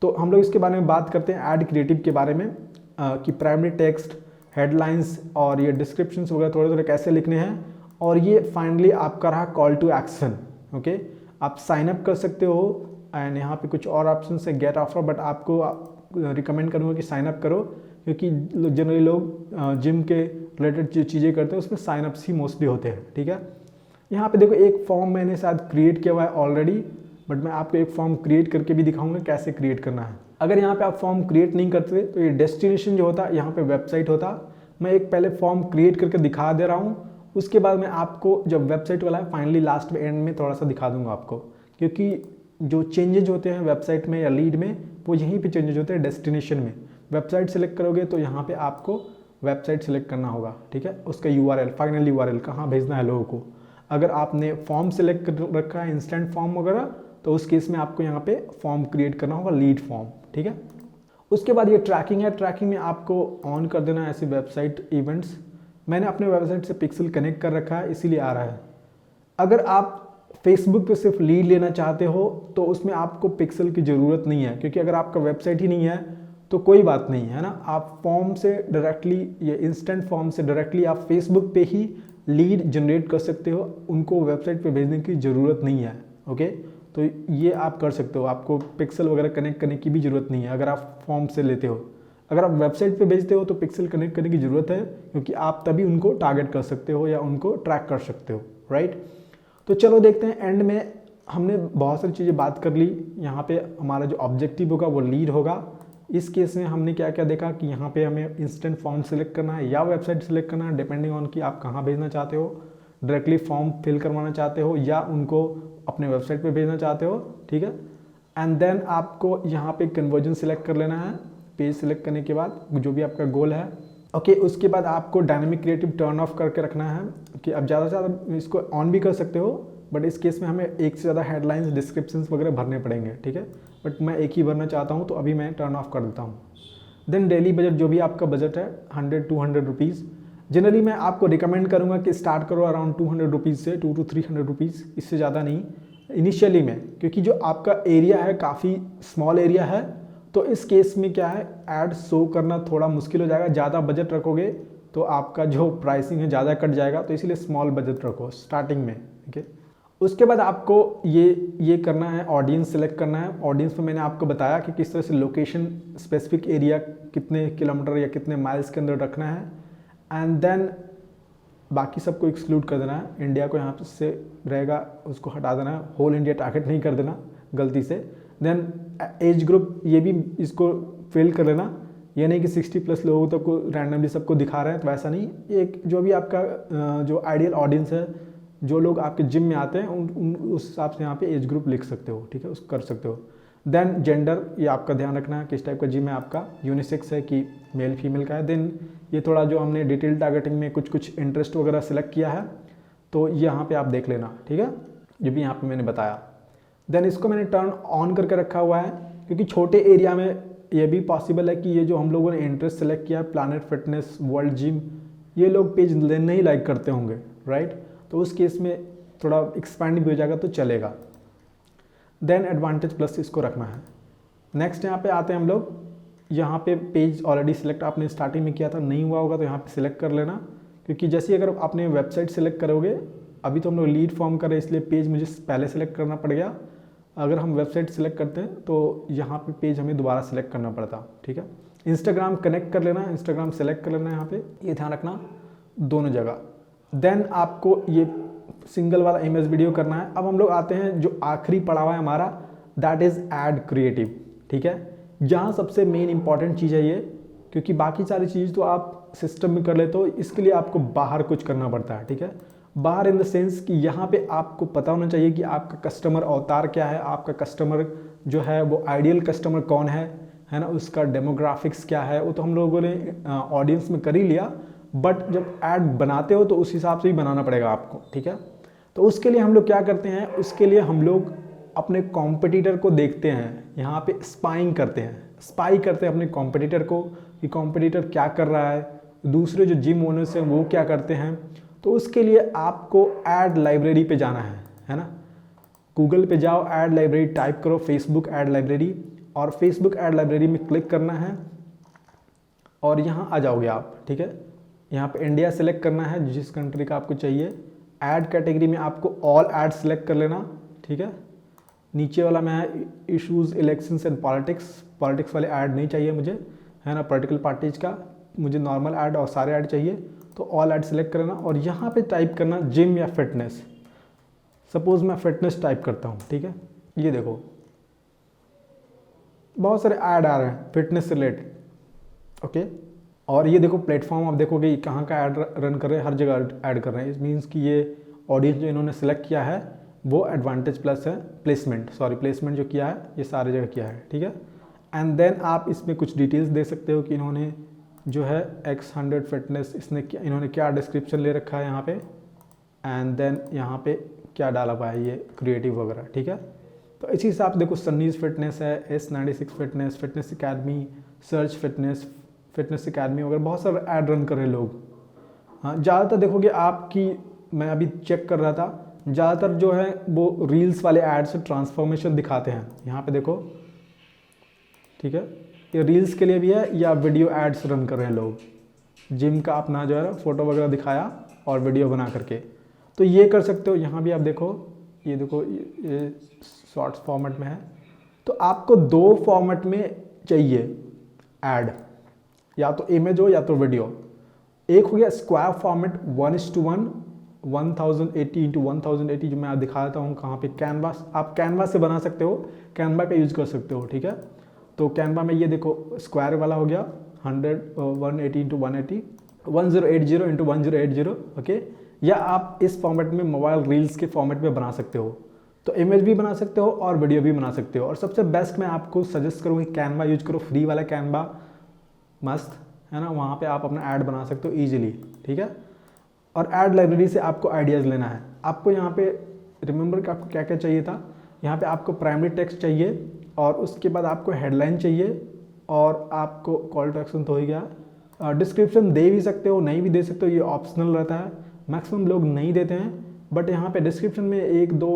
तो हम लोग इसके बारे में बात करते हैं ऐड क्रिएटिव के बारे में, कि प्राइमरी टेक्स्ट, हेडलाइंस और ये डिस्क्रिप्शंस वगैरह थोड़े थोड़े कैसे लिखने हैं। और ये फाइनली आपका रहा कॉल टू एक्शन, ओके। आप साइन अप कर सकते हो एंड यहाँ पे कुछ और ऑप्शन है गेट ऑफर, बट आपको रिकमेंड करूँगा कि साइन अप करो, क्योंकि जनरली लोग जिम के रिलेटेड जो चीज़ें करते हैं उसमें साइन अप्स ही मोस्टली होते हैं, ठीक है। यहाँ पे देखो एक फॉर्म मैंने शायद क्रिएट किया हुआ है ऑलरेडी, बट मैं आपको एक फॉर्म क्रिएट करके भी दिखाऊंगा कैसे क्रिएट करना है। अगर यहाँ पे आप फॉर्म क्रिएट नहीं करते तो ये डेस्टिनेशन जो होता है यहाँ पे वेबसाइट होता। मैं एक पहले फॉर्म क्रिएट करके दिखा दे रहा हूँ, उसके बाद मैं आपको जब वेबसाइट वाला है फाइनली लास्ट में एंड में थोड़ा सा दिखा दूंगा आपको, क्योंकि जो चेंजेज होते हैं वेबसाइट में या लीड में वो यहीं पे चेंजेज होते हैं डेस्टिनेशन में। वेबसाइट सेलेक्ट करोगे तो यहाँ पे आपको वेबसाइट सेलेक्ट करना होगा, ठीक है। उसका URL, फाइनल URL कहाँ भेजना है लोगों को। अगर आपने फॉर्म सेलेक्ट कर रखा है इंस्टेंट फॉर्म वगैरह, तो उस केस में आपको यहाँ पे फॉर्म क्रिएट करना होगा, लीड फॉर्म, ठीक है। उसके बाद ये ट्रैकिंग है, ट्रैकिंग में आपको ऑन कर देना है ऐसे वेबसाइट इवेंट्स। मैंने अपने वेबसाइट से पिक्सल कनेक्ट कर रखा है इसीलिए आ रहा है। अगर आप फेसबुक पे सिर्फ लीड लेना चाहते हो तो उसमें आपको पिक्सल की ज़रूरत नहीं है, क्योंकि अगर आपका वेबसाइट ही नहीं है तो कोई बात नहीं है ना। आप फॉर्म से डायरेक्टली, ये इंस्टेंट फॉर्म से डायरेक्टली आप फेसबुक पे ही लीड जनरेट कर सकते हो, उनको वेबसाइट पे भेजने की ज़रूरत नहीं है, ओके। तो ये आप कर सकते हो, आपको पिक्सल वगैरह कनेक्ट करने की भी ज़रूरत नहीं है अगर आप फॉर्म से लेते हो। अगर आप वेबसाइट पे भेजते हो तो पिक्सल कनेक्ट करने की ज़रूरत है, क्योंकि आप तभी उनको टारगेट कर सकते हो या उनको ट्रैक कर सकते हो, राइट। तो चलो देखते हैं, एंड में हमने बहुत सारी चीज़ें बात कर ली। यहाँ पे हमारा जो ऑब्जेक्टिव होगा वो लीड होगा। इस केस में हमने क्या क्या देखा कि यहाँ पे हमें इंस्टेंट फॉर्म सेलेक्ट करना है या वेबसाइट सेलेक्ट करना है, डिपेंडिंग ऑन कि आप कहाँ भेजना चाहते हो, डायरेक्टली फॉर्म फिल करवाना चाहते हो या उनको अपने वेबसाइट पे भेजना चाहते हो, ठीक है। एंड देन आपको यहाँ पे कन्वर्जन सिलेक्ट कर लेना है, पेज सिलेक्ट करने के बाद जो भी आपका गोल है, ओके। उसके बाद आपको डायनेमिक क्रिएटिव टर्न ऑफ करके रखना है कि अब ज़्यादा से ज़्यादा इसको ऑन भी कर सकते हो, बट इस केस में हमें एक से ज़्यादा हेडलाइंस डिस्क्रिप्शंस वगैरह भरने पड़ेंगे, ठीक है। बट मैं एक ही भरना चाहता हूँ तो अभी मैं टर्न ऑफ कर देता हूँ। देन डेली बजट, जो भी आपका बजट है 100-200 रुपीज़। जनरली मैं आपको रिकमेंड करूँगा कि स्टार्ट करो अराउंड 200 रुपीज़ से, 200 to 300 रुपीज़, इससे ज़्यादा नहीं इनिशियली में, क्योंकि जो आपका एरिया है काफ़ी स्मॉल एरिया है। तो इस केस में क्या है, ऐड शो करना थोड़ा मुश्किल हो जाएगा। ज़्यादा बजट रखोगे तो आपका जो प्राइसिंग है ज़्यादा कट जाएगा, तो इसीलिए स्मॉल बजट रखो स्टार्टिंग में, ठीक है। उसके बाद आपको ये करना है, ऑडियंस सेलेक्ट करना है। ऑडियंस में मैंने आपको बताया कि किस तरह से लोकेशन, स्पेसिफिक एरिया कितने किलोमीटर या कितने माइल्स के अंदर रखना है। एंड देन बाकी सबको एक्सक्लूड कर देना है। इंडिया को यहाँ से रहेगा उसको हटा देना है, होल इंडिया टारगेट नहीं कर देना गलती से। देन एज ग्रुप, ये भी इसको फिल कर लेना। ये नहीं कि 60+ लोगों तक को रैंडमली सबको दिखा रहे हैं, तो वैसा नहीं। एक जो भी आपका जो आइडियल ऑडियंस है, जो लोग आपके जिम में आते हैं, उस हिसाब से यहाँ पे एज ग्रुप लिख सकते हो, ठीक है, उसको कर सकते हो। देन जेंडर, ये आपका ध्यान रखना है किस टाइप का जिम है आपका, यूनिसेक्स है कि मेल फीमेल का है। देन ये थोड़ा जो हमने डिटेल टारगेटिंग में कुछ इंटरेस्ट वगैरह सेलेक्ट किया है, तो यहाँ पे आप देख लेना, ठीक है, जो भी यहाँ पे मैंने बताया। देन इसको मैंने टर्न ऑन करके रखा हुआ है, क्योंकि छोटे एरिया में ये भी पॉसिबल है कि ये जो हम लोगों ने इंटरेस्ट सेलेक्ट किया है, प्लानट फिटनेस, वर्ल्ड जिम, ये लोग पेज नहीं लाइक करते होंगे, राइट। तो उस केस में थोड़ा एक्सपैंड भी हो जाएगा तो चलेगा। देन एडवांटेज प्लस इसको रखना है। नेक्स्ट यहाँ पे आते हैं हम लोग, यहाँ पे पेज ऑलरेडी सिलेक्ट आपने स्टार्टिंग में किया था, नहीं हुआ होगा तो यहाँ पे सिलेक्ट कर लेना, क्योंकि जैसे अगर आपने वेबसाइट सेलेक्ट करोगे, अभी तो हम लोग लीड फॉर्म कर रहे हैं इसलिए पेज मुझे पहले सेलेक्ट करना पड़ गया। अगर हम वेबसाइट सेलेक्ट करते हैं तो यहाँ पे पेज हमें दोबारा सेलेक्ट करना पड़ता, ठीक है। इंस्टाग्राम कनेक्ट कर लेना, इंस्टाग्राम सेलेक्ट कर लेना, यहाँ पे ये ध्यान रखना दोनों जगह। देन आपको ये सिंगल वाला इमेज वीडियो करना है। अब हम लोग आते हैं जो आखिरी पड़ाव है हमारा, दैट इज़ ऐड क्रिएटिव, ठीक है। जहाँ सबसे मेन इंपॉर्टेंट चीज़ है ये, क्योंकि बाकी सारी चीज़ तो आप सिस्टम में कर लेते हो, इसके लिए आपको बाहर कुछ करना पड़ता है, ठीक है। बाहर इन द सेंस कि यहाँ पे आपको पता होना चाहिए कि आपका कस्टमर अवतार क्या है, आपका कस्टमर जो है वो आइडियल कस्टमर कौन है ना, उसका डेमोग्राफिक्स क्या है। वो तो हम लोगों ने ऑडियंस में कर ही लिया, बट जब ऐड बनाते हो तो उस हिसाब से ही बनाना पड़ेगा आपको, ठीक है। तो उसके लिए हम लोग क्या करते हैं, उसके लिए हम लोग अपने कॉम्पिटिटर को देखते हैं, यहाँ पे स्पाइंग करते हैं, स्पाई करते हैं अपने कॉम्पिटिटर को कि कॉम्पिटिटर क्या कर रहा है, दूसरे जो जिम ओनर्स हैं वो क्या करते हैं। तो उसके लिए आपको ऐड लाइब्रेरी पे जाना है ना। गूगल पे जाओ, ऐड लाइब्रेरी टाइप करो, फेसबुक ऐड लाइब्रेरी, और फेसबुक ऐड लाइब्रेरी में क्लिक करना है और यहाँ आ जाओगे आप, ठीक है। यहाँ पे इंडिया सेलेक्ट करना है, जिस कंट्री का आपको चाहिए। ऐड कैटेगरी में आपको ऑल ऐड सेलेक्ट कर लेना, ठीक है। नीचे वाला में है इश्यूज, इलेक्शंस एंड पॉलिटिक्स वाले ऐड नहीं चाहिए मुझे, है ना, पॉलिटिकल पार्टीज का, मुझे नॉर्मल ऐड और सारे ऐड चाहिए। तो ऑल ऐड सेलेक्ट करना और यहाँ पे टाइप करना जिम या फिटनेस। सपोज मैं फिटनेस टाइप करता हूँ, ठीक है। ये देखो बहुत सारे ऐड आ रहे हैं फिटनेस से रिलेटेड, ओके। और ये देखो प्लेटफॉर्म, आप देखोगे कहाँ का ऐड रन कर रहे हैं, हर जगह ऐड कर रहे हैं। इस मीन्स कि ये ऑडियंस जो इन्होंने सेलेक्ट किया है वो एडवांटेज प्लस है, प्लेसमेंट जो किया है ये सारी जगह किया है, ठीक है। एंड देन आप इसमें कुछ डिटेल्स दे सकते हो कि इन्होंने जो है X100 फिटनेस, इन्होंने क्या डिस्क्रिप्शन ले रखा है यहाँ पे, एंड देन यहाँ पे क्या डाला हुआ है ये क्रिएटिव वगैरह, ठीक है। तो इसी हिसाब से देखो सन्नीज फिटनेस है, S96 fitness, fitness academy, search fitness academy वगैरह, बहुत सारे ऐड रन कर रहे हैं लोग। हाँ, ज़्यादातर देखोगे आपकी, मैं अभी चेक कर रहा था, ज़्यादातर जो है वो रील्स वाले ऐड से ट्रांसफॉर्मेशन दिखाते हैं। यहाँ पे देखो, ठीक है, ये रील्स के लिए भी है या वीडियो एड्स रन कर रहे हैं लोग, जिम का अपना जो है फोटो वगैरह दिखाया और वीडियो बना करके। तो ये कर सकते हो। यहाँ भी आप देखो, ये देखो ये शॉर्ट्स फॉर्मेट में है। तो आपको 2 फॉर्मेट में चाहिए ऐड, या तो इमेज हो या तो वीडियो। एक हो गया स्क्वायर फॉर्मेट 1:1 1080 इंटू 1080 जो मैं आप दिखा देता हूँ कहाँ पे, कैनवास। आप कैनवास से बना सकते हो, कैनवा का यूज़ कर सकते हो, ठीक है। तो कैनवा में ये देखो स्क्वायर वाला हो गया 180 इंटू 180 1080 इंटू 1080, ओके। या आप इस फॉर्मेट में मोबाइल रील्स के फॉर्मेट में बना सकते हो, तो इमेज भी बना सकते हो और वीडियो भी बना सकते हो। और सबसे बेस्ट मैं आपको सजेस्ट करूँगी कैनवा यूज करो, फ्री वाला कैनवा मस्त है ना, वहाँ पे आप अपना ऐड बना सकते हो ईजिली, ठीक है। और ऐड लाइब्रेरी से आपको आइडियाज़ लेना है। आपको यहाँ पे रिमेंबर कि आपको क्या क्या चाहिए था, यहाँ पे आपको प्राइमरी टेक्स्ट चाहिए और उसके बाद आपको हेडलाइन चाहिए और आपको कॉल टू एक्शन तो हो गया। डिस्क्रिप्शन दे भी सकते हो, नहीं भी दे सकते हो, ये ऑप्शनल रहता है। मैक्सिमम लोग नहीं देते हैं, बट यहाँ पे डिस्क्रिप्शन में 1-2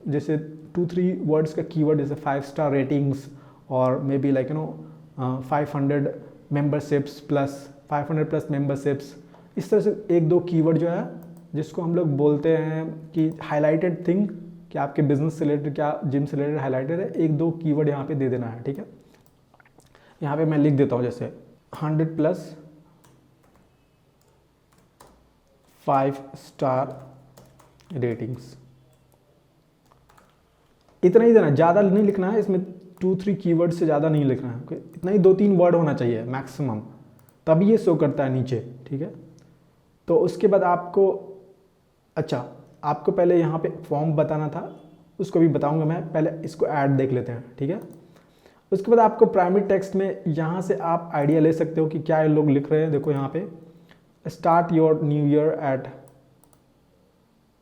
जैसे 2-3 वर्ड्स का कीवर्ड, जैसे 5 स्टार रेटिंग्स और may be like 500 memberships plus 500 plus memberships, इस तरह से 1-2 कीवर्ड जो है जिसको हम लोग बोलते हैं कि हाईलाइटेड थिंग, कि आपके बिजनेस से रिलेटेड क्या जिम से रिलेटेड हाईलाइटेड है, 1-2 कीवर्ड यहाँ पे दे देना है, ठीक है। यहाँ पे मैं लिख देता हूँ जैसे 100 प्लस 5 स्टार रेटिंग्स, इतना ही देना, ज़्यादा नहीं लिखना है इसमें, 2-3 कीवर्ड से ज़्यादा नहीं लिखना है, ओके। इतना ही 2-3 वर्ड होना चाहिए मैक्सिमम, तभी ये शो करता है नीचे, ठीक है। तो उसके बाद आपको, अच्छा आपको पहले यहाँ पे फॉर्म बताना था, उसको भी बताऊंगा मैं, पहले इसको ऐड देख लेते हैं, ठीक है। उसके बाद आपको प्राइमरी टेक्स्ट में यहाँ से आप आइडिया ले सकते हो कि क्या ये लोग लिख रहे हैं। देखो यहाँ पे start your new year at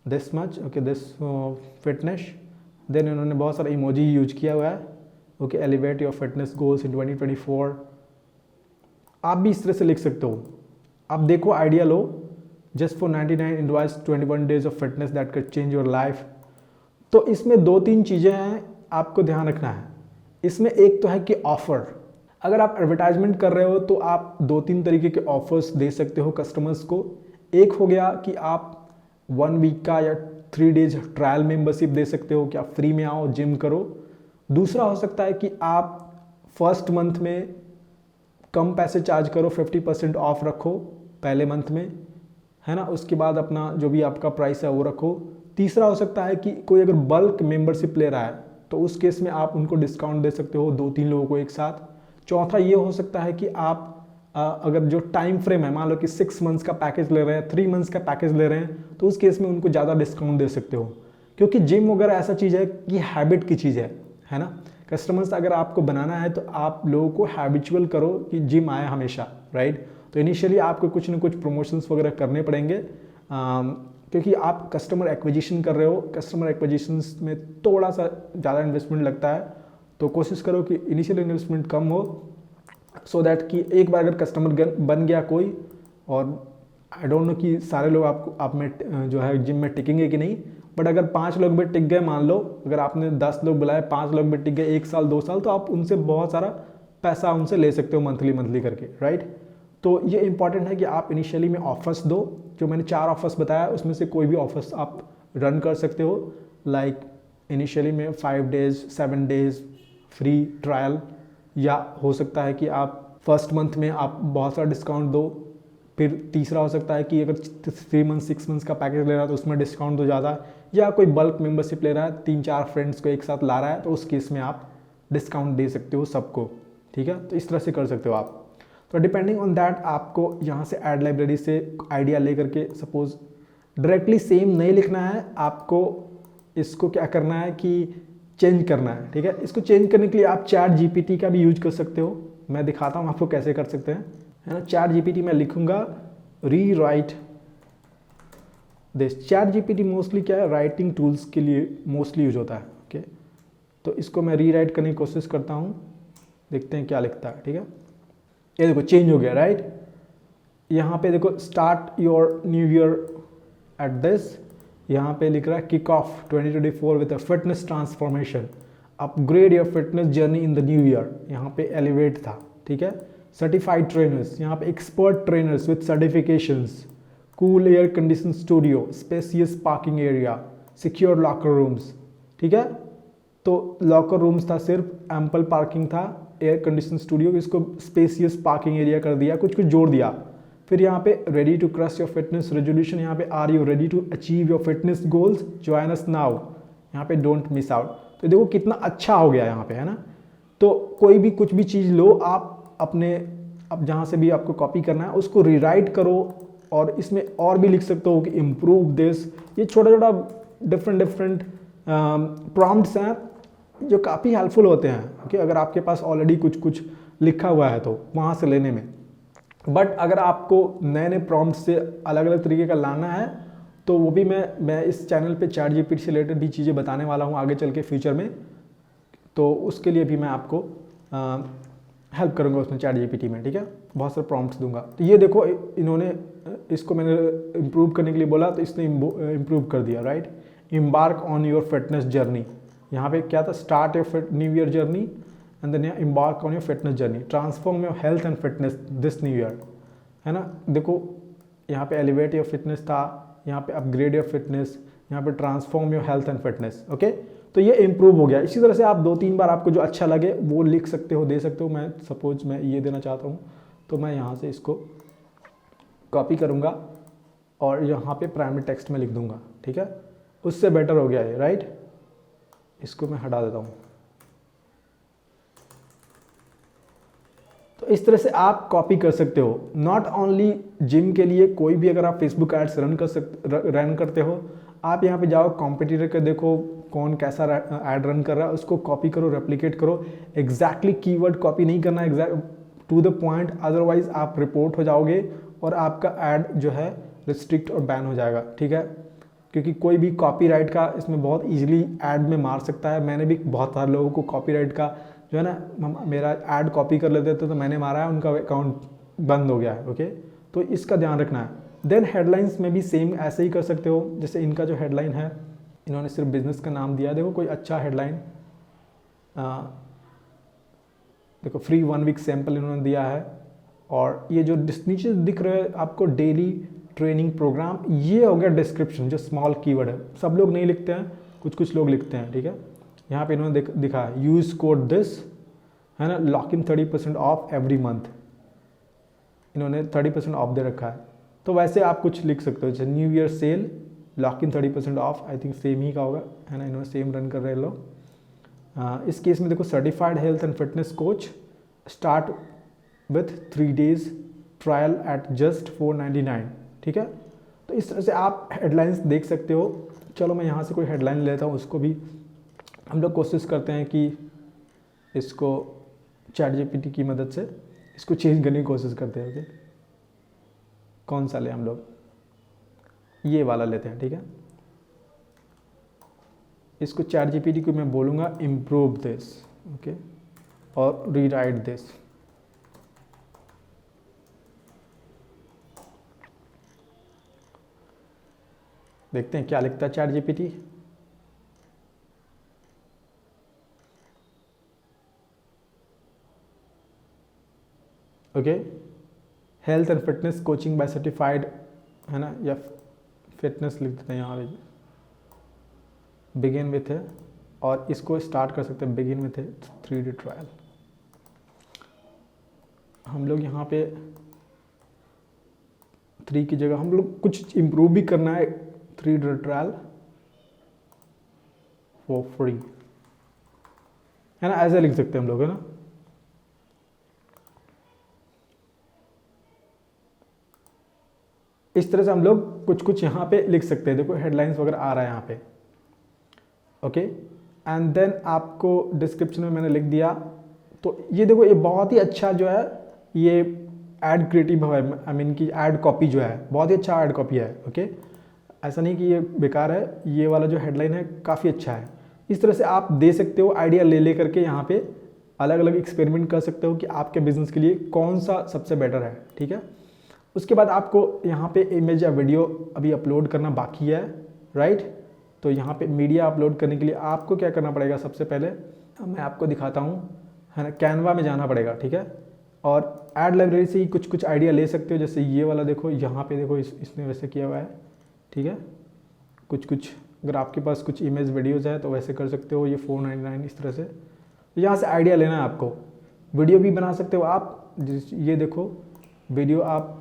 this much, okay, this fitness. Then इन्होंने बहुत सारा इमोजी यूज किया हुआ है, okay, elevate your fitness goals in 2024। आप भी इस तरह से लिख सकते हो। आप देखो idea low, just for 99 invoice 21 days of fitness that can change your life. तो इसमें 2-3 चीज़ें हैं आपको ध्यान रखना है। इसमें एक तो है कि ऑफ़र, अगर आप एडवर्टाइजमेंट कर रहे हो तो आप 2-3 तरीके के ऑफर्स दे सकते हो कस्टमर्स को। एक हो गया कि आप 1 वीक का या 3 डेज ट्रायल मेंबरशिप दे सकते हो कि आप फ्री में आओ जिम करो। दूसरा हो सकता है कि आप फर्स्ट मंथ में कम पैसे चार्ज करो, 50% ऑफ रखो पहले मंथ में, है ना। उसके बाद अपना जो भी आपका प्राइस है वो रखो। तीसरा हो सकता है कि कोई अगर बल्क मेंबरशिप ले रहा है तो उस केस में आप उनको डिस्काउंट दे सकते हो 2-3 लोगों को एक साथ। चौथा ये हो सकता है कि आप अगर जो टाइम फ्रेम है, मान लो कि 6 मंथ्स का पैकेज ले रहे हैं, 3 मंथ्स का पैकेज ले रहे हैं, तो उस केस में उनको ज़्यादा डिस्काउंट दे सकते हो। क्योंकि जिम वगैरह ऐसा चीज़ है कि हैबिट की चीज़ है ना। कस्टमर्स अगर आपको बनाना है तो आप लोगों को हैबिचुअल करो कि जिम आए हमेशा, राइट। तो इनिशियली आपको कुछ ना कुछ प्रमोशंस वगैरह करने पड़ेंगे, क्योंकि आप कस्टमर एक्विजिशन कर रहे हो। कस्टमर एक्विजिशंस में थोड़ा सा ज़्यादा इन्वेस्टमेंट लगता है, तो कोशिश करो कि इनिशियल इन्वेस्टमेंट कम हो, सो दैट कि एक बार अगर कस्टमर बन गया कोई, और आई डोंट नो कि सारे लोग आपको आप में जो है जिम में टिकेंगे कि नहीं, बट अगर 5 लोग भी टिक गए, मान लो अगर आपने 10 लोग बुलाए, 5 लोग भी टिक गए 1 साल 2 साल, तो आप उनसे बहुत सारा पैसा उनसे ले सकते हो मंथली करके, राइट। तो ये इंपॉर्टेंट है कि आप इनिशियली में ऑफर्स दो। जो मैंने 4 ऑफर्स बताया उसमें से कोई भी ऑफर्स आप रन कर सकते हो, लाइक इनिशियली में 5 डेज 7 डेज फ्री ट्रायल, या हो सकता है कि आप फर्स्ट मंथ में आप बहुत सारा डिस्काउंट दो। फिर तीसरा हो सकता है कि अगर 3 मंथ 6 मंथ्स का पैकेज ले रहा है तो उसमें डिस्काउंट दो ज़्यादा, या कोई बल्क मेंबरशिप ले रहा है, 3-4 फ्रेंड्स को एक साथ ला रहा है, तो उस केस में आप डिस्काउंट दे सकते हो सबको, ठीक है। तो इस तरह से कर सकते हो आप। तो डिपेंडिंग ऑन दैट आपको यहाँ से ऐड लाइब्रेरी से आइडिया ले करके, सपोज डायरेक्टली सेम नहीं लिखना है आपको, इसको क्या करना है कि चेंज करना है, ठीक है। इसको चेंज करने के लिए आप चैट जीपीटी का भी यूज कर सकते हो। मैं दिखाता हूँ आपको कैसे कर सकते हैं, है ना। चैट जीपीटी में लिखूंगा री right this. Chat GPT mostly क्या है, राइटिंग टूल्स के लिए मोस्टली यूज होता है, ओके। तो इसको मैं री राइट करने की कोशिश करता हूँ, देखते हैं क्या लिखता है, ठीक है। ये देखो चेंज हो गया, राइट। यहाँ पे देखो start your new year at this, यहाँ पे लिख रहा है kick off 2024 with a fitness transformation, upgrade your fitness journey in the new year. यहाँ पे एलिवेट था, ठीक है। सर्टिफाइड ट्रेनर्स, यहाँ पे expert trainers with certifications, cool air condition studio, spacious parking area, secure locker rooms, ठीक है। तो लॉकर रूम्स था, सिर्फ एम्पल पार्किंग था, एयर कंडीशन स्टूडियो, इसको स्पेसियस पार्किंग एरिया कर दिया, कुछ कुछ जोड़ दिया। फिर यहाँ पे ready to crush your fitness resolution, यहाँ पे are you ready to achieve your fitness goals, join us now, यहाँ पे डोंट मिस आउट। तो देखो कितना अच्छा हो गया यहाँ पे, है ना। तो कोई भी कुछ भी चीज़ लो आप अपने, अब जहाँ से भी आपको कॉपी करना है उसको रीराइट करो, और इसमें और भी लिख सकते हो कि इम्प्रूव दिस। ये छोटा छोटा डिफरेंट प्रॉम्प्ट्स हैं जो काफ़ी हेल्पफुल होते हैं, ओके, अगर आपके पास ऑलरेडी कुछ कुछ लिखा हुआ है तो वहाँ से लेने में। बट अगर आपको नए नए प्रॉम्प्ट से अलग अलग तरीके का लाना है तो वो भी मैं इस चैनल पे चैट जीपीटी से रिलेटेड भी चीज़ें बताने वाला हूँ आगे चल के फ्यूचर में, तो उसके लिए भी मैं आपको हेल्प करूँगा उसमें चैट जीपीटी में, ठीक है। बहुत सारे प्रॉम्प्ट्स दूंगा। तो ये देखो इन्होंने इसको मैंने इम्प्रूव करने के लिए बोला तो इसने इम्प्रूव कर दिया, right. Embark on your fitness journey, यहाँ पे क्या था, start your new year journey and then embark on your fitness journey, transform your health and fitness this new year, है ना। देखो यहाँ पे एलिवेट योर फिटनेस था, यहाँ पे अपग्रेड योर फिटनेस, यहाँ पे transform your health and fitness, okay. तो ये इम्प्रूव हो गया। इसी तरह से आप 2-3 बार आपको जो अच्छा लगे वो लिख सकते हो, दे सकते हो। मैं सपोज मैं ये देना चाहता हूँ तो मैं यहाँ से इसको कॉपी करूँगा और यहाँ पे प्राइमरी टेक्स्ट में लिख दूँगा, ठीक है। उससे बेटर हो गया ये, राइट। इसको मैं हटा देता हूँ। तो इस तरह से आप कॉपी कर सकते हो। नॉट ओनली जिम के लिए, कोई भी अगर आप फेसबुक एड्स रन करते हो, आप यहाँ पे जाओ कॉम्पिटिटर के, देखो कौन कैसा ऐड रन कर रहा है, उसको कॉपी करो, रेप्लिकेट करो। एग्जैक्टली कीवर्ड कॉपी नहीं करना, exact to the point, otherwise आप रिपोर्ट हो जाओगे और आपका ऐड जो है रिस्ट्रिक्ट और बैन हो जाएगा, ठीक है। क्योंकि कोई भी कॉपीराइट का इसमें बहुत इजीली ऐड में मार सकता है। मैंने भी बहुत सारे लोगों को कॉपीराइट का जो है ना, मेरा ऐड कॉपी कर लेते थे तो मैंने मारा है, उनका अकाउंट बंद हो गया है, ओके। तो इसका ध्यान रखना है। देन हेडलाइंस में भी सेम ऐसे ही कर सकते हो। जैसे इनका जो हेडलाइन है, इन्होंने सिर्फ बिजनेस का नाम दिया, देखो कोई अच्छा हेडलाइन, देखो फ्री 1 वीक सैंपल इन्होंने दिया है। और ये जो नीचे दिख रहा है आपको डेली ट्रेनिंग प्रोग्राम, ये हो गया डिस्क्रिप्शन, जो स्मॉल कीवर्ड है। सब लोग नहीं लिखते हैं, कुछ कुछ लोग लिखते हैं, ठीक है। यहाँ पे इन्होंने दिखा है यूज कोड दिस, है ना, lock in 30% of every month, इन्होंने 30% ऑफ दे रखा है। तो वैसे आप कुछ लिख सकते हो, जैसे new year sale lock in 30% off, I think same ही का होगा, है ना, इन्होंने सेम रन कर रहे हैं लोग। इस केस में देखो certified health and fitness coach, start with 3 days trial at just 499, ठीक है। तो इस तरह से आप हेडलाइंस देख सकते हो। चलो मैं यहाँ से कोई हेडलाइन लेता हूँ, उसको भी हम लोग कोशिश करते हैं कि इसको चैट जीपीटी की मदद से इसको चेंज करने की कोशिश करते हैं, ओके। कौन सा ले हम लोग, ये वाला लेते हैं, ठीक है। इसको चैट जीपीटी को मैं बोलूँगा इम्प्रूव दिस, ओके, और रीराइट दिस। देखते हैं क्या लिखता है chat GPT. Okay, health and fitness coaching bye certified, है ना, या फिटनेस लिख देते हैं यहाँ पे, बिगिन विथ है, और इसको स्टार्ट कर सकते हैं बिगिन विथ 3D ट्रायल। हम लोग यहाँ पे 3 की जगह हम लोग कुछ इम्प्रूव भी करना है, 3D ट्रायल फॉर फ्री, है ना, ऐसे लिख सकते हैं हम लोग, है ना। इस तरह से हम लोग कुछ कुछ यहाँ पे लिख सकते हैं। देखो हेडलाइंस वगैरह आ रहा है यहाँ पे, ओके। एंड देन आपको डिस्क्रिप्शन में मैंने लिख दिया। तो ये देखो ये बहुत ही अच्छा जो है, ये ऐड क्रिएटिव है, आई मीन की ऐड कॉपी जो है बहुत ही अच्छा ऐड कॉपी है, ओके। ऐसा नहीं कि ये बेकार है, ये वाला जो हेडलाइन है काफ़ी अच्छा है। इस तरह से आप दे सकते हो, आइडिया ले करके यहाँ पे अलग अलग एक्सपेरिमेंट कर सकते हो कि आपके बिजनेस के लिए कौन सा सबसे बेटर है, ठीक है। उसके बाद आपको यहाँ पे इमेज या वीडियो अभी अपलोड करना बाकी है, राइट। तो यहाँ पे मीडिया अपलोड करने के लिए आपको क्या करना पड़ेगा, सबसे पहले मैं आपको दिखाता हूँ, है ना, कैनवा में जाना पड़ेगा, ठीक है। और ऐड लाइब्रेरी से ही कुछ कुछ आइडिया ले सकते हो। जैसे ये वाला देखो, यहाँ पे देखो इसने वैसे किया हुआ है, ठीक है। कुछ कुछ अगर आपके पास कुछ इमेज वीडियोज़ है तो वैसे कर सकते हो। ये 499 इस तरह से, तो यहाँ से आइडिया लेना है आपको। वीडियो भी बना सकते हो आप, ये देखो वीडियो आप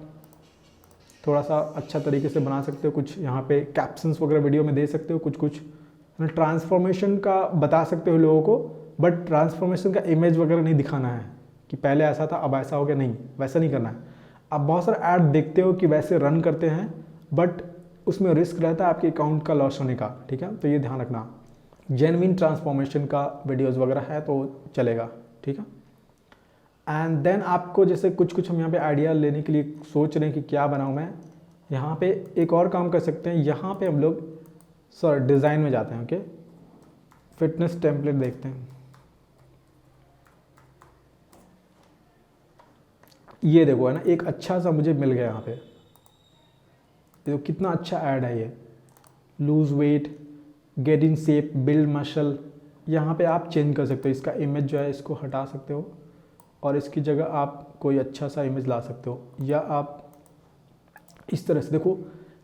थोड़ा सा अच्छा तरीके से बना सकते हो, कुछ यहाँ पे कैप्शंस वगैरह वीडियो में दे सकते हो, कुछ ट्रांसफॉर्मेशन का बता सकते हो लोगों को, बट ट्रांसफॉर्मेशन का इमेज वगैरह नहीं दिखाना है कि पहले ऐसा था अब ऐसा हो गया, नहीं वैसा नहीं करना है। आप बहुत सारे ऐड देखते हो कि वैसे रन करते हैं, बट उसमें रिस्क रहता है आपके अकाउंट का लॉस होने का, ठीक है, तो ये ध्यान रखना। जेन्युइन ट्रांसफॉर्मेशन का वीडियोस वगैरह है तो चलेगा, ठीक है। एंड देन आपको जैसे कुछ हम यहाँ पे आइडिया लेने के लिए सोच रहे हैं कि क्या बनाऊँ मैं, यहाँ पे एक और काम कर सकते हैं। यहाँ पे हम लोग डिज़ाइन में जाते हैं, ओके, फिटनेस टेम्पलेट देखते हैं। ये देखो है ना, एक अच्छा सा मुझे मिल गया यहाँ पे, देखो कितना अच्छा ऐड है ये, lose weight, get in shape, build muscle. यहाँ पे आप चेंज कर सकते हो, इसका इमेज जो है इसको हटा सकते हो और इसकी जगह आप कोई अच्छा सा इमेज ला सकते हो, या आप इस तरह से देखो,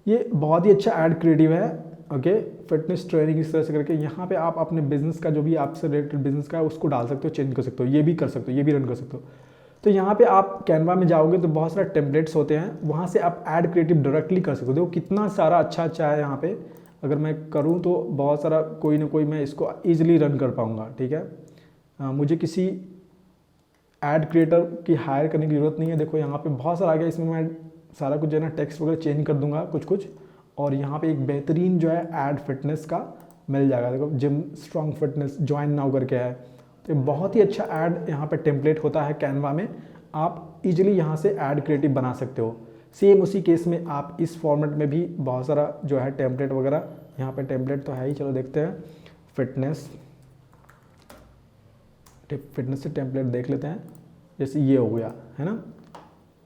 ये बहुत ही अच्छा ऐड क्रिएटिव है, ओके, फिटनेस ट्रेनिंग इस तरह से करके यहाँ पे आप अपने बिजनेस का जो भी आपसे रिलेटेड बिजनेस का है उसको डाल सकते हो, चेंज कर सकते हो, ये भी कर सकते हो, ये भी रन कर सकते हो। तो यहाँ पे आप कैनवा में जाओगे तो बहुत सारे टेम्पलेट्स होते हैं, वहाँ से आप ऐड क्रिएटिव डायरेक्टली कर सकते हो। देखो कितना सारा अच्छा है यहाँ पे, अगर मैं करूँ तो बहुत सारा कोई ना कोई मैं इसको ईजिली रन कर पाऊँगा, ठीक है। मुझे किसी ऐड क्रिएटर की हायर करने की ज़रूरत नहीं है। देखो यहाँ पे बहुत सारा आ गया, इसमें मैं सारा कुछ जो है ना टेक्स्ट वगैरह चेंज कर दूंगा कुछ, और यहाँ पे एक बेहतरीन जो है ऐड फिटनेस का मिल जाएगा। देखो gym strong fitness join now करके है, तो बहुत ही अच्छा ऐड यहाँ पे टेम्पलेट होता है कैनवा में, आप इजीली यहाँ से ऐड क्रिएटिव बना सकते हो। सेम उसी केस में आप इस फॉर्मेट में भी बहुत सारा जो है टेम्पलेट वगैरह, यहाँ पे टेम्पलेट तो है ही, चलो देखते हैं फिटनेस से टेम्पलेट देख लेते हैं। जैसे ये हो गया है ना,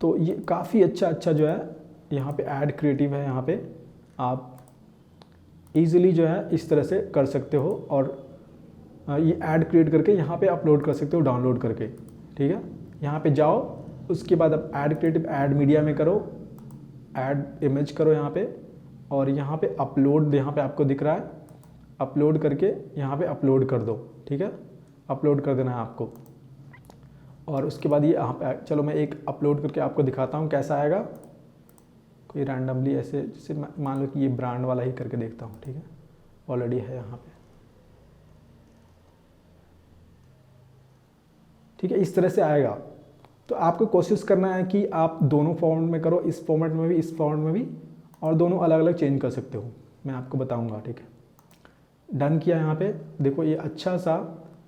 तो ये काफ़ी अच्छा जो है यहाँ पे ऐड क्रिएटिव है, यहाँ पे आप इजीली जो है इस तरह से कर सकते हो, और ये ऐड क्रिएट करके यहाँ पे अपलोड कर सकते हो डाउनलोड करके, ठीक है। यहाँ पे जाओ, उसके बाद आप ऐड क्रिएटिव ऐड मीडिया में करो, ऐड इमेज करो यहाँ पे, और यहाँ पे अपलोड, यहाँ पे आपको दिख रहा है अपलोड करके यहाँ पे अपलोड कर दो, ठीक है, अपलोड कर देना है आपको। और उसके बाद ये यहाँ पे, चलो मैं एक अपलोड करके आपको दिखाता हूँ कैसा आएगा, कोई रैंडमली ऐसे, जैसे मान लो कि ये ब्रांड वाला ही करके देखता हूँ, ठीक है, ऑलरेडी है यहाँ पे, ठीक है, इस तरह से आएगा। तो आपको कोशिश करना है कि आप दोनों फॉर्मेट में करो, इस फॉर्मेट में भी, इस फॉर्मेट में भी, और दोनों अलग अलग चेंज कर सकते हो, मैं आपको बताऊँगा, ठीक है। डन किया यहाँ पे, देखो ये अच्छा सा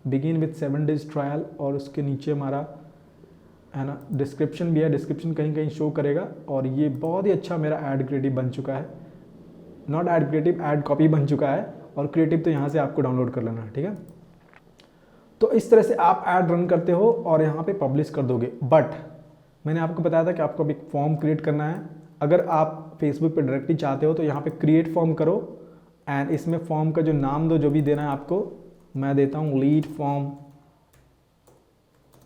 बिगिन विथ 7 days ट्रायल, और उसके नीचे हमारा है ना डिस्क्रिप्शन भी है, डिस्क्रिप्शन कहीं कहीं शो करेगा, और ये बहुत ही अच्छा मेरा ऐड क्रिएटिव बन चुका है, not add creative, add copy बन चुका है, और क्रिएटिव तो यहाँ से आपको डाउनलोड कर लेना है, ठीक है। तो इस तरह से आप ऐड रन करते हो और यहाँ पे पब्लिश कर दोगे। बट मैंने आपको बताया था कि आपको एक फॉर्म क्रिएट करना है। अगर आप फेसबुक पे डायरेक्टली चाहते हो तो यहाँ पे क्रिएट फॉर्म करो, एंड इसमें फॉर्म का जो नाम दो, जो भी देना है आपको, मैं देता हूँ लीड फॉर्म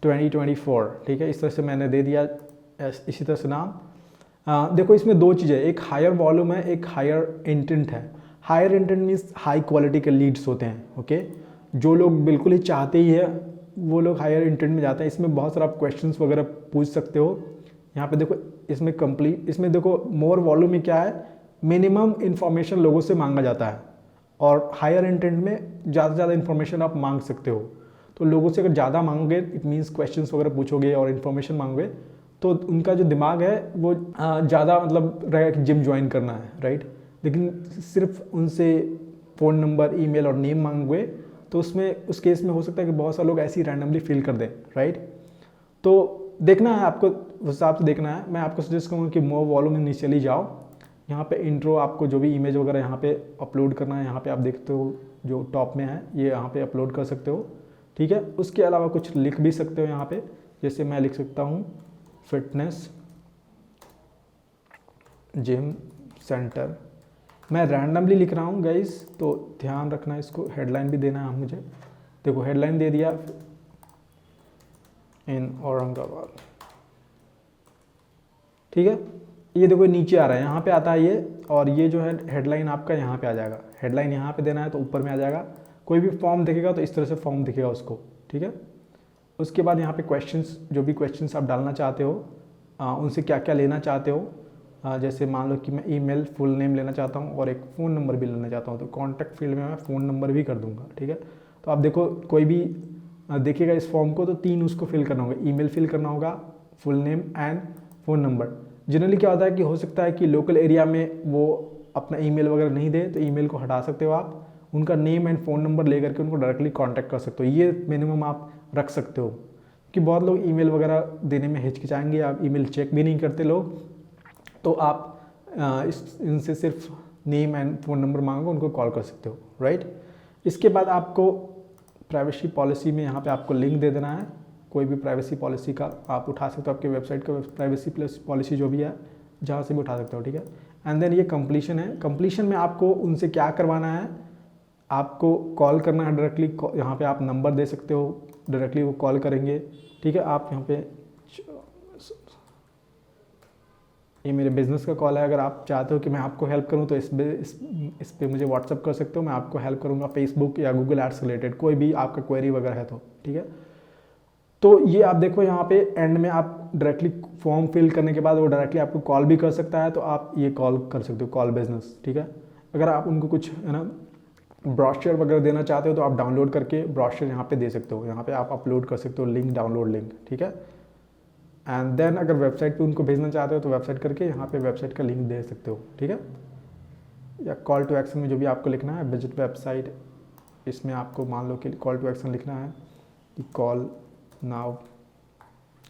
2024, ठीक है, इस तरह से मैंने दे दिया, इसी तरह से नाम। देखो इसमें दो चीज़ें, एक हायर वॉल्यूम है, एक हायर इंटेंट है। Higher intent means high quality के लीड्स होते हैं, ओके, जो लोग बिल्कुल ही चाहते ही है वो लोग हायर इंटेंट में जाते हैं। इसमें बहुत सारा आप क्वेश्चंस वगैरह पूछ सकते हो। यहाँ पे देखो इसमें कंप्लीट, इसमें देखो मोर वॉल्यूम में क्या है, मिनिमम इन्फॉर्मेशन लोगों से मांगा जाता है, और हायर इंटेंट में ज़्यादा से ज़्यादा इन्फॉर्मेशन आप मांग सकते हो। तो लोगों से अगर ज़्यादा मांगोगे, इट मीन्स क्वेश्चंस वगैरह पूछोगे और इन्फॉर्मेशन मांगोगे, तो उनका जो दिमाग है वो ज़्यादा मतलब रहेगा कि जिम ज्वाइन करना है, राइट। लेकिन सिर्फ उनसे फ़ोन नंबर, ईमेल और नेम मांगोगे तो उसमें, उस केस में हो सकता है कि बहुत सारे लोग ऐसे ही रैंडमली फिल कर दें, राइट। तो देखना है आपको, उस हिसाब से देखना है। मैं आपको सजेस्ट करूँगा कि मोर वॉल्यूम में चली जाओ, यहाँ पे इंट्रो आपको जो भी इमेज वगैरह यहाँ पे अपलोड करना है, यहाँ पे आप देखते हो जो टॉप में है, ये यहाँ पे अपलोड कर सकते हो, ठीक है। उसके अलावा कुछ लिख भी सकते हो यहाँ पे, जैसे मैं लिख सकता हूँ फिटनेस जिम सेंटर, मैं रैंडमली लिख रहा हूँ गाइस, तो ध्यान रखना, इसको हेडलाइन भी देना है मुझे। देखो हेडलाइन दे दिया, इन औरंगाबाद, ठीक है। ये देखो नीचे आ रहा है, यहाँ पे आता है ये, और ये जो है हेडलाइन आपका यहाँ पे आ जाएगा। हेडलाइन यहाँ पे देना है तो ऊपर में आ जाएगा। कोई भी फॉर्म दिखेगा तो इस तरह से फॉर्म दिखेगा उसको, ठीक है। उसके बाद यहाँ पे क्वेश्चंस, जो भी क्वेश्चंस आप डालना चाहते हो उनसे क्या क्या लेना चाहते हो। जैसे मान लो कि मैं ईमेल, फुल नेम लेना चाहता हूँ और एक फ़ोन नंबर भी लेना चाहता हूँ, तो कॉन्टैक्ट फील्ड में मैं फ़ोन नंबर भी कर दूँगा, ठीक है। तो आप देखो, कोई भी देखिएगा इस फॉर्म को, तो 3 उसको फिल करना होगा, ईमेल फिल करना होगा, full name and phone number. Generally क्या होता है कि हो सकता है कि लोकल एरिया में वो अपना ईमेल वगैरह नहीं दे, तो ईमेल को हटा सकते हो आप, उनका नेम एंड फ़ोन नंबर लेकर के उनको डायरेक्टली कांटेक्ट कर सकते हो। ये मिनिमम आप रख सकते हो, कि बहुत लोग ईमेल वगैरह देने में हिचकिचाएंगे, आप ईमेल चेक भी नहीं करते लोग, तो आप इनसे सिर्फ नेम एंड फ़ोन नंबर मांगो, उनको कॉल कर सकते हो, राइट। इसके बाद आपको प्राइवेसी पॉलिसी में यहाँ पे आपको लिंक दे देना है, कोई भी प्राइवेसी पॉलिसी का आप उठा सकते हो, आपके वेबसाइट का प्राइवेसी प्लस पॉलिसी जो भी है जहाँ से भी उठा सकते हो, ठीक है। एंड देन ये कंप्लीशन है। कंप्लीशन में आपको उनसे क्या करवाना है, आपको कॉल करना है डायरेक्टली, यहाँ पे आप नंबर दे सकते हो, डायरेक्टली वो कॉल करेंगे, ठीक है। आप यहाँ पे, ये मेरे बिज़नेस का कॉल है, अगर आप चाहते हो कि मैं आपको हेल्प करूं तो इस पे मुझे व्हाट्सअप कर सकते हो, मैं आपको हेल्प करूंगा फेसबुक या गूगल एड्स रिलेटेड, कोई भी आपका क्वेरी वगैरह है तो, ठीक है। तो ये आप देखो यहाँ पे एंड में आप डायरेक्टली फॉर्म फिल करने के बाद वो डायरेक्टली आपको कॉल भी कर सकता है, तो आप ये कॉल कर सकते हो, कॉल बिजनेस, ठीक है। अगर आप उनको कुछ है ना ब्रोशर वगैरह देना चाहते हो तो आप डाउनलोड करके ब्रोशर यहाँ पे दे सकते हो, यहाँ पे आप अपलोड कर सकते हो लिंक, डाउनलोड लिंक, ठीक है। एंड देन अगर वेबसाइट पे उनको भेजना चाहते हो तो वेबसाइट करके यहाँ पे वेबसाइट का लिंक दे सकते हो, ठीक है। या कॉल टू एक्शन में जो भी आपको लिखना है, विजिट वेबसाइट, इसमें आपको मान लो कि कॉल टू एक्शन लिखना है कि कॉल नाउ,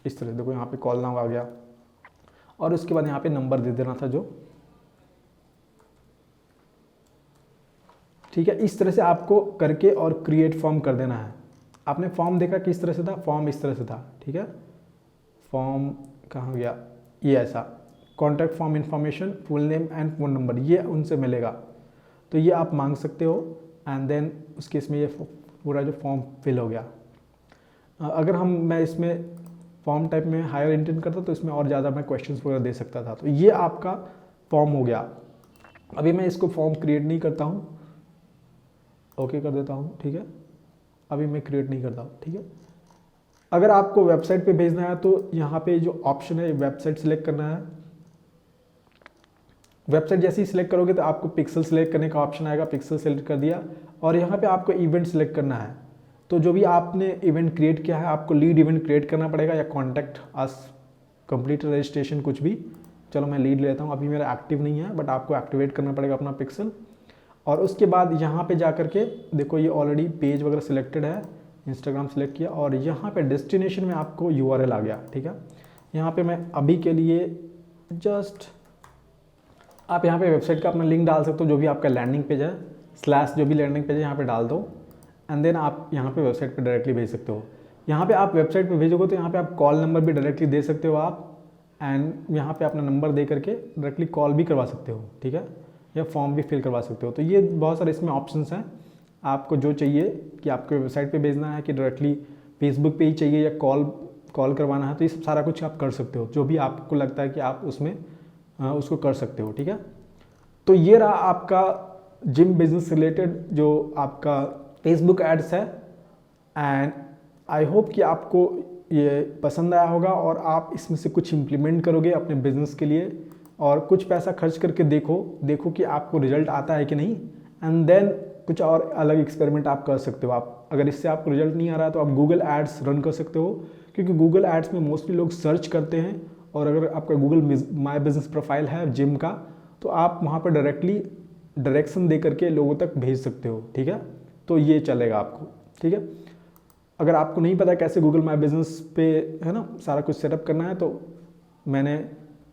इस तरह देखो यहाँ पे कॉल नाउ आ गया, और उसके बाद यहाँ पे नंबर दे देना था जो, ठीक है। इस तरह से आपको करके और क्रिएट फॉर्म कर देना है। आपने फॉर्म देखा किस तरह से था, फॉर्म इस तरह से था, ठीक है। फॉर्म कहाँ गया, ये ऐसा, contact form information, full name and phone number, ये उनसे मिलेगा, तो ये आप मांग सकते हो। एंड देन उस केस में ये पूरा जो फॉर्म फिल हो गया। अगर मैं इसमें फॉर्म टाइप में हायर इंटेंट करता तो इसमें और ज़्यादा मैं क्वेश्चंस वगैरह दे सकता था। तो ये आपका फॉर्म हो गया। अभी मैं इसको फॉर्म क्रिएट नहीं करता हूँ, ओके कर देता हूँ, ठीक है। अभी मैं क्रिएट नहीं करता हूँ, ठीक है। अगर आपको वेबसाइट पे भेजना है तो यहाँ पे जो ऑप्शन है वेबसाइट सिलेक्ट करना है। वेबसाइट जैसे ही सिलेक्ट करोगे तो आपको पिक्सल सिलेक्ट करने का ऑप्शन आएगा, पिक्सल सिलेक्ट कर दिया, और यहाँ पे आपको इवेंट सिलेक्ट करना है। तो जो भी आपने इवेंट क्रिएट किया है आपको लीड इवेंट क्रिएट करना पड़ेगा, या कॉन्टैक्ट अस, कंप्लीट रजिस्ट्रेशन, कुछ भी। चलो मैं लीड लेता हूँ, अभी मेरा एक्टिव नहीं है, बट आपको एक्टिवेट करना पड़ेगा अपना पिक्सल। और उसके बाद यहाँ पे जा करके देखो ये ऑलरेडी पेज वगैरह सिलेक्टेड है, इंस्टाग्राम सेलेक्ट किया, और यहाँ पे डेस्टिनेशन में आपको URL आ गया, ठीक है। यहाँ पे मैं अभी के लिए जस्ट, आप यहाँ पे वेबसाइट का अपना लिंक डाल सकते हो, जो भी आपका लैंडिंग पेज है, स्लैश जो भी लैंडिंग पेज है यहाँ पे डाल दो, एंड देन आप यहाँ पे वेबसाइट पे डायरेक्टली भेज सकते हो। यहाँ पे आप वेबसाइट पे भेजोगे तो यहाँ पे आप कॉल नंबर भी डायरेक्टली दे सकते हो आप, एंड यहाँ पे अपना नंबर दे करके डायरेक्टली कॉल भी करवा सकते हो, ठीक है, या फॉर्म भी फिल करवा सकते हो। तो ये बहुत सारे इसमें ऑप्शंस हैं, आपको जो चाहिए कि आपको वेबसाइट पे भेजना है कि डायरेक्टली फेसबुक पे ही चाहिए या कॉल करवाना है, तो ये सब सारा कुछ आप कर सकते हो, जो भी आपको लगता है कि आप उसमें उसको कर सकते हो, ठीक है। तो ये रहा आपका जिम बिजनेस रिलेटेड जो आपका फेसबुक एड्स है, एंड आई होप कि आपको ये पसंद आया होगा और आप इसमें से कुछ इम्प्लीमेंट करोगे अपने बिजनेस के लिए, और कुछ पैसा खर्च करके देखो कि आपको रिजल्ट आता है कि नहीं, एंड देन कुछ और अलग एक्सपेरिमेंट आप कर सकते हो। आप अगर इससे आपको रिजल्ट नहीं आ रहा है तो आप गूगल एड्स रन कर सकते हो, क्योंकि गूगल एड्स में मोस्टली लोग सर्च करते हैं, और अगर आपका गूगल माई बिजनेस प्रोफाइल है जिम का, तो आप वहाँ पर डायरेक्टली डायरेक्शन दे करके लोगों तक भेज सकते हो, ठीक है। तो ये चलेगा आपको, ठीक है। अगर आपको नहीं पता कैसे गूगल माई बिजनेस पे है ना सारा कुछ सेटअप करना है, तो मैंने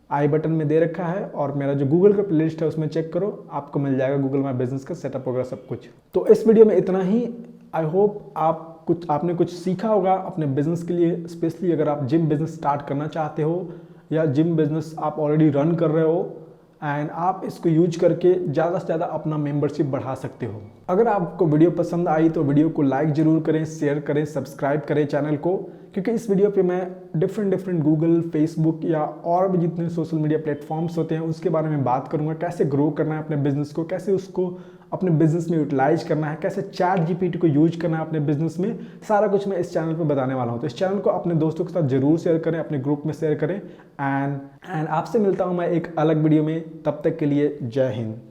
आई बटन में दे रखा है, और मेरा जो गूगल का प्लेलिस्ट है उसमें चेक करो, आपको मिल जाएगा गूगल माई बिजनेस का सेटअप वगैरह सब कुछ। तो इस वीडियो में इतना ही। आई होप आपने कुछ सीखा होगा अपने बिजनेस के लिए, स्पेशली अगर आप जिम बिजनेस स्टार्ट करना चाहते हो, या जिम बिजनेस आप ऑलरेडी रन कर रहे हो, एंड आप इसको यूज करके ज़्यादा से ज़्यादा अपना मेंबरशिप बढ़ा सकते हो। अगर आपको वीडियो पसंद आई तो वीडियो को लाइक ज़रूर करें, शेयर करें, सब्सक्राइब करें चैनल को, क्योंकि इस वीडियो पे मैं डिफरेंट गूगल, फेसबुक या और भी जितने सोशल मीडिया प्लेटफॉर्म्स होते हैं उसके बारे में बात करूंगा। कैसे ग्रो करना है अपने बिजनेस को, कैसे उसको अपने बिजनेस में यूटिलाइज करना है, कैसे चैट जीपीटी को यूज करना है अपने बिजनेस में, सारा कुछ मैं इस चैनल पे बताने वाला हूँ। तो इस चैनल को अपने दोस्तों के साथ जरूर शेयर करें, अपने ग्रुप में शेयर करें। एंड आपसे मिलता हूँ मैं एक अलग वीडियो में। तब तक के लिए जय हिंद।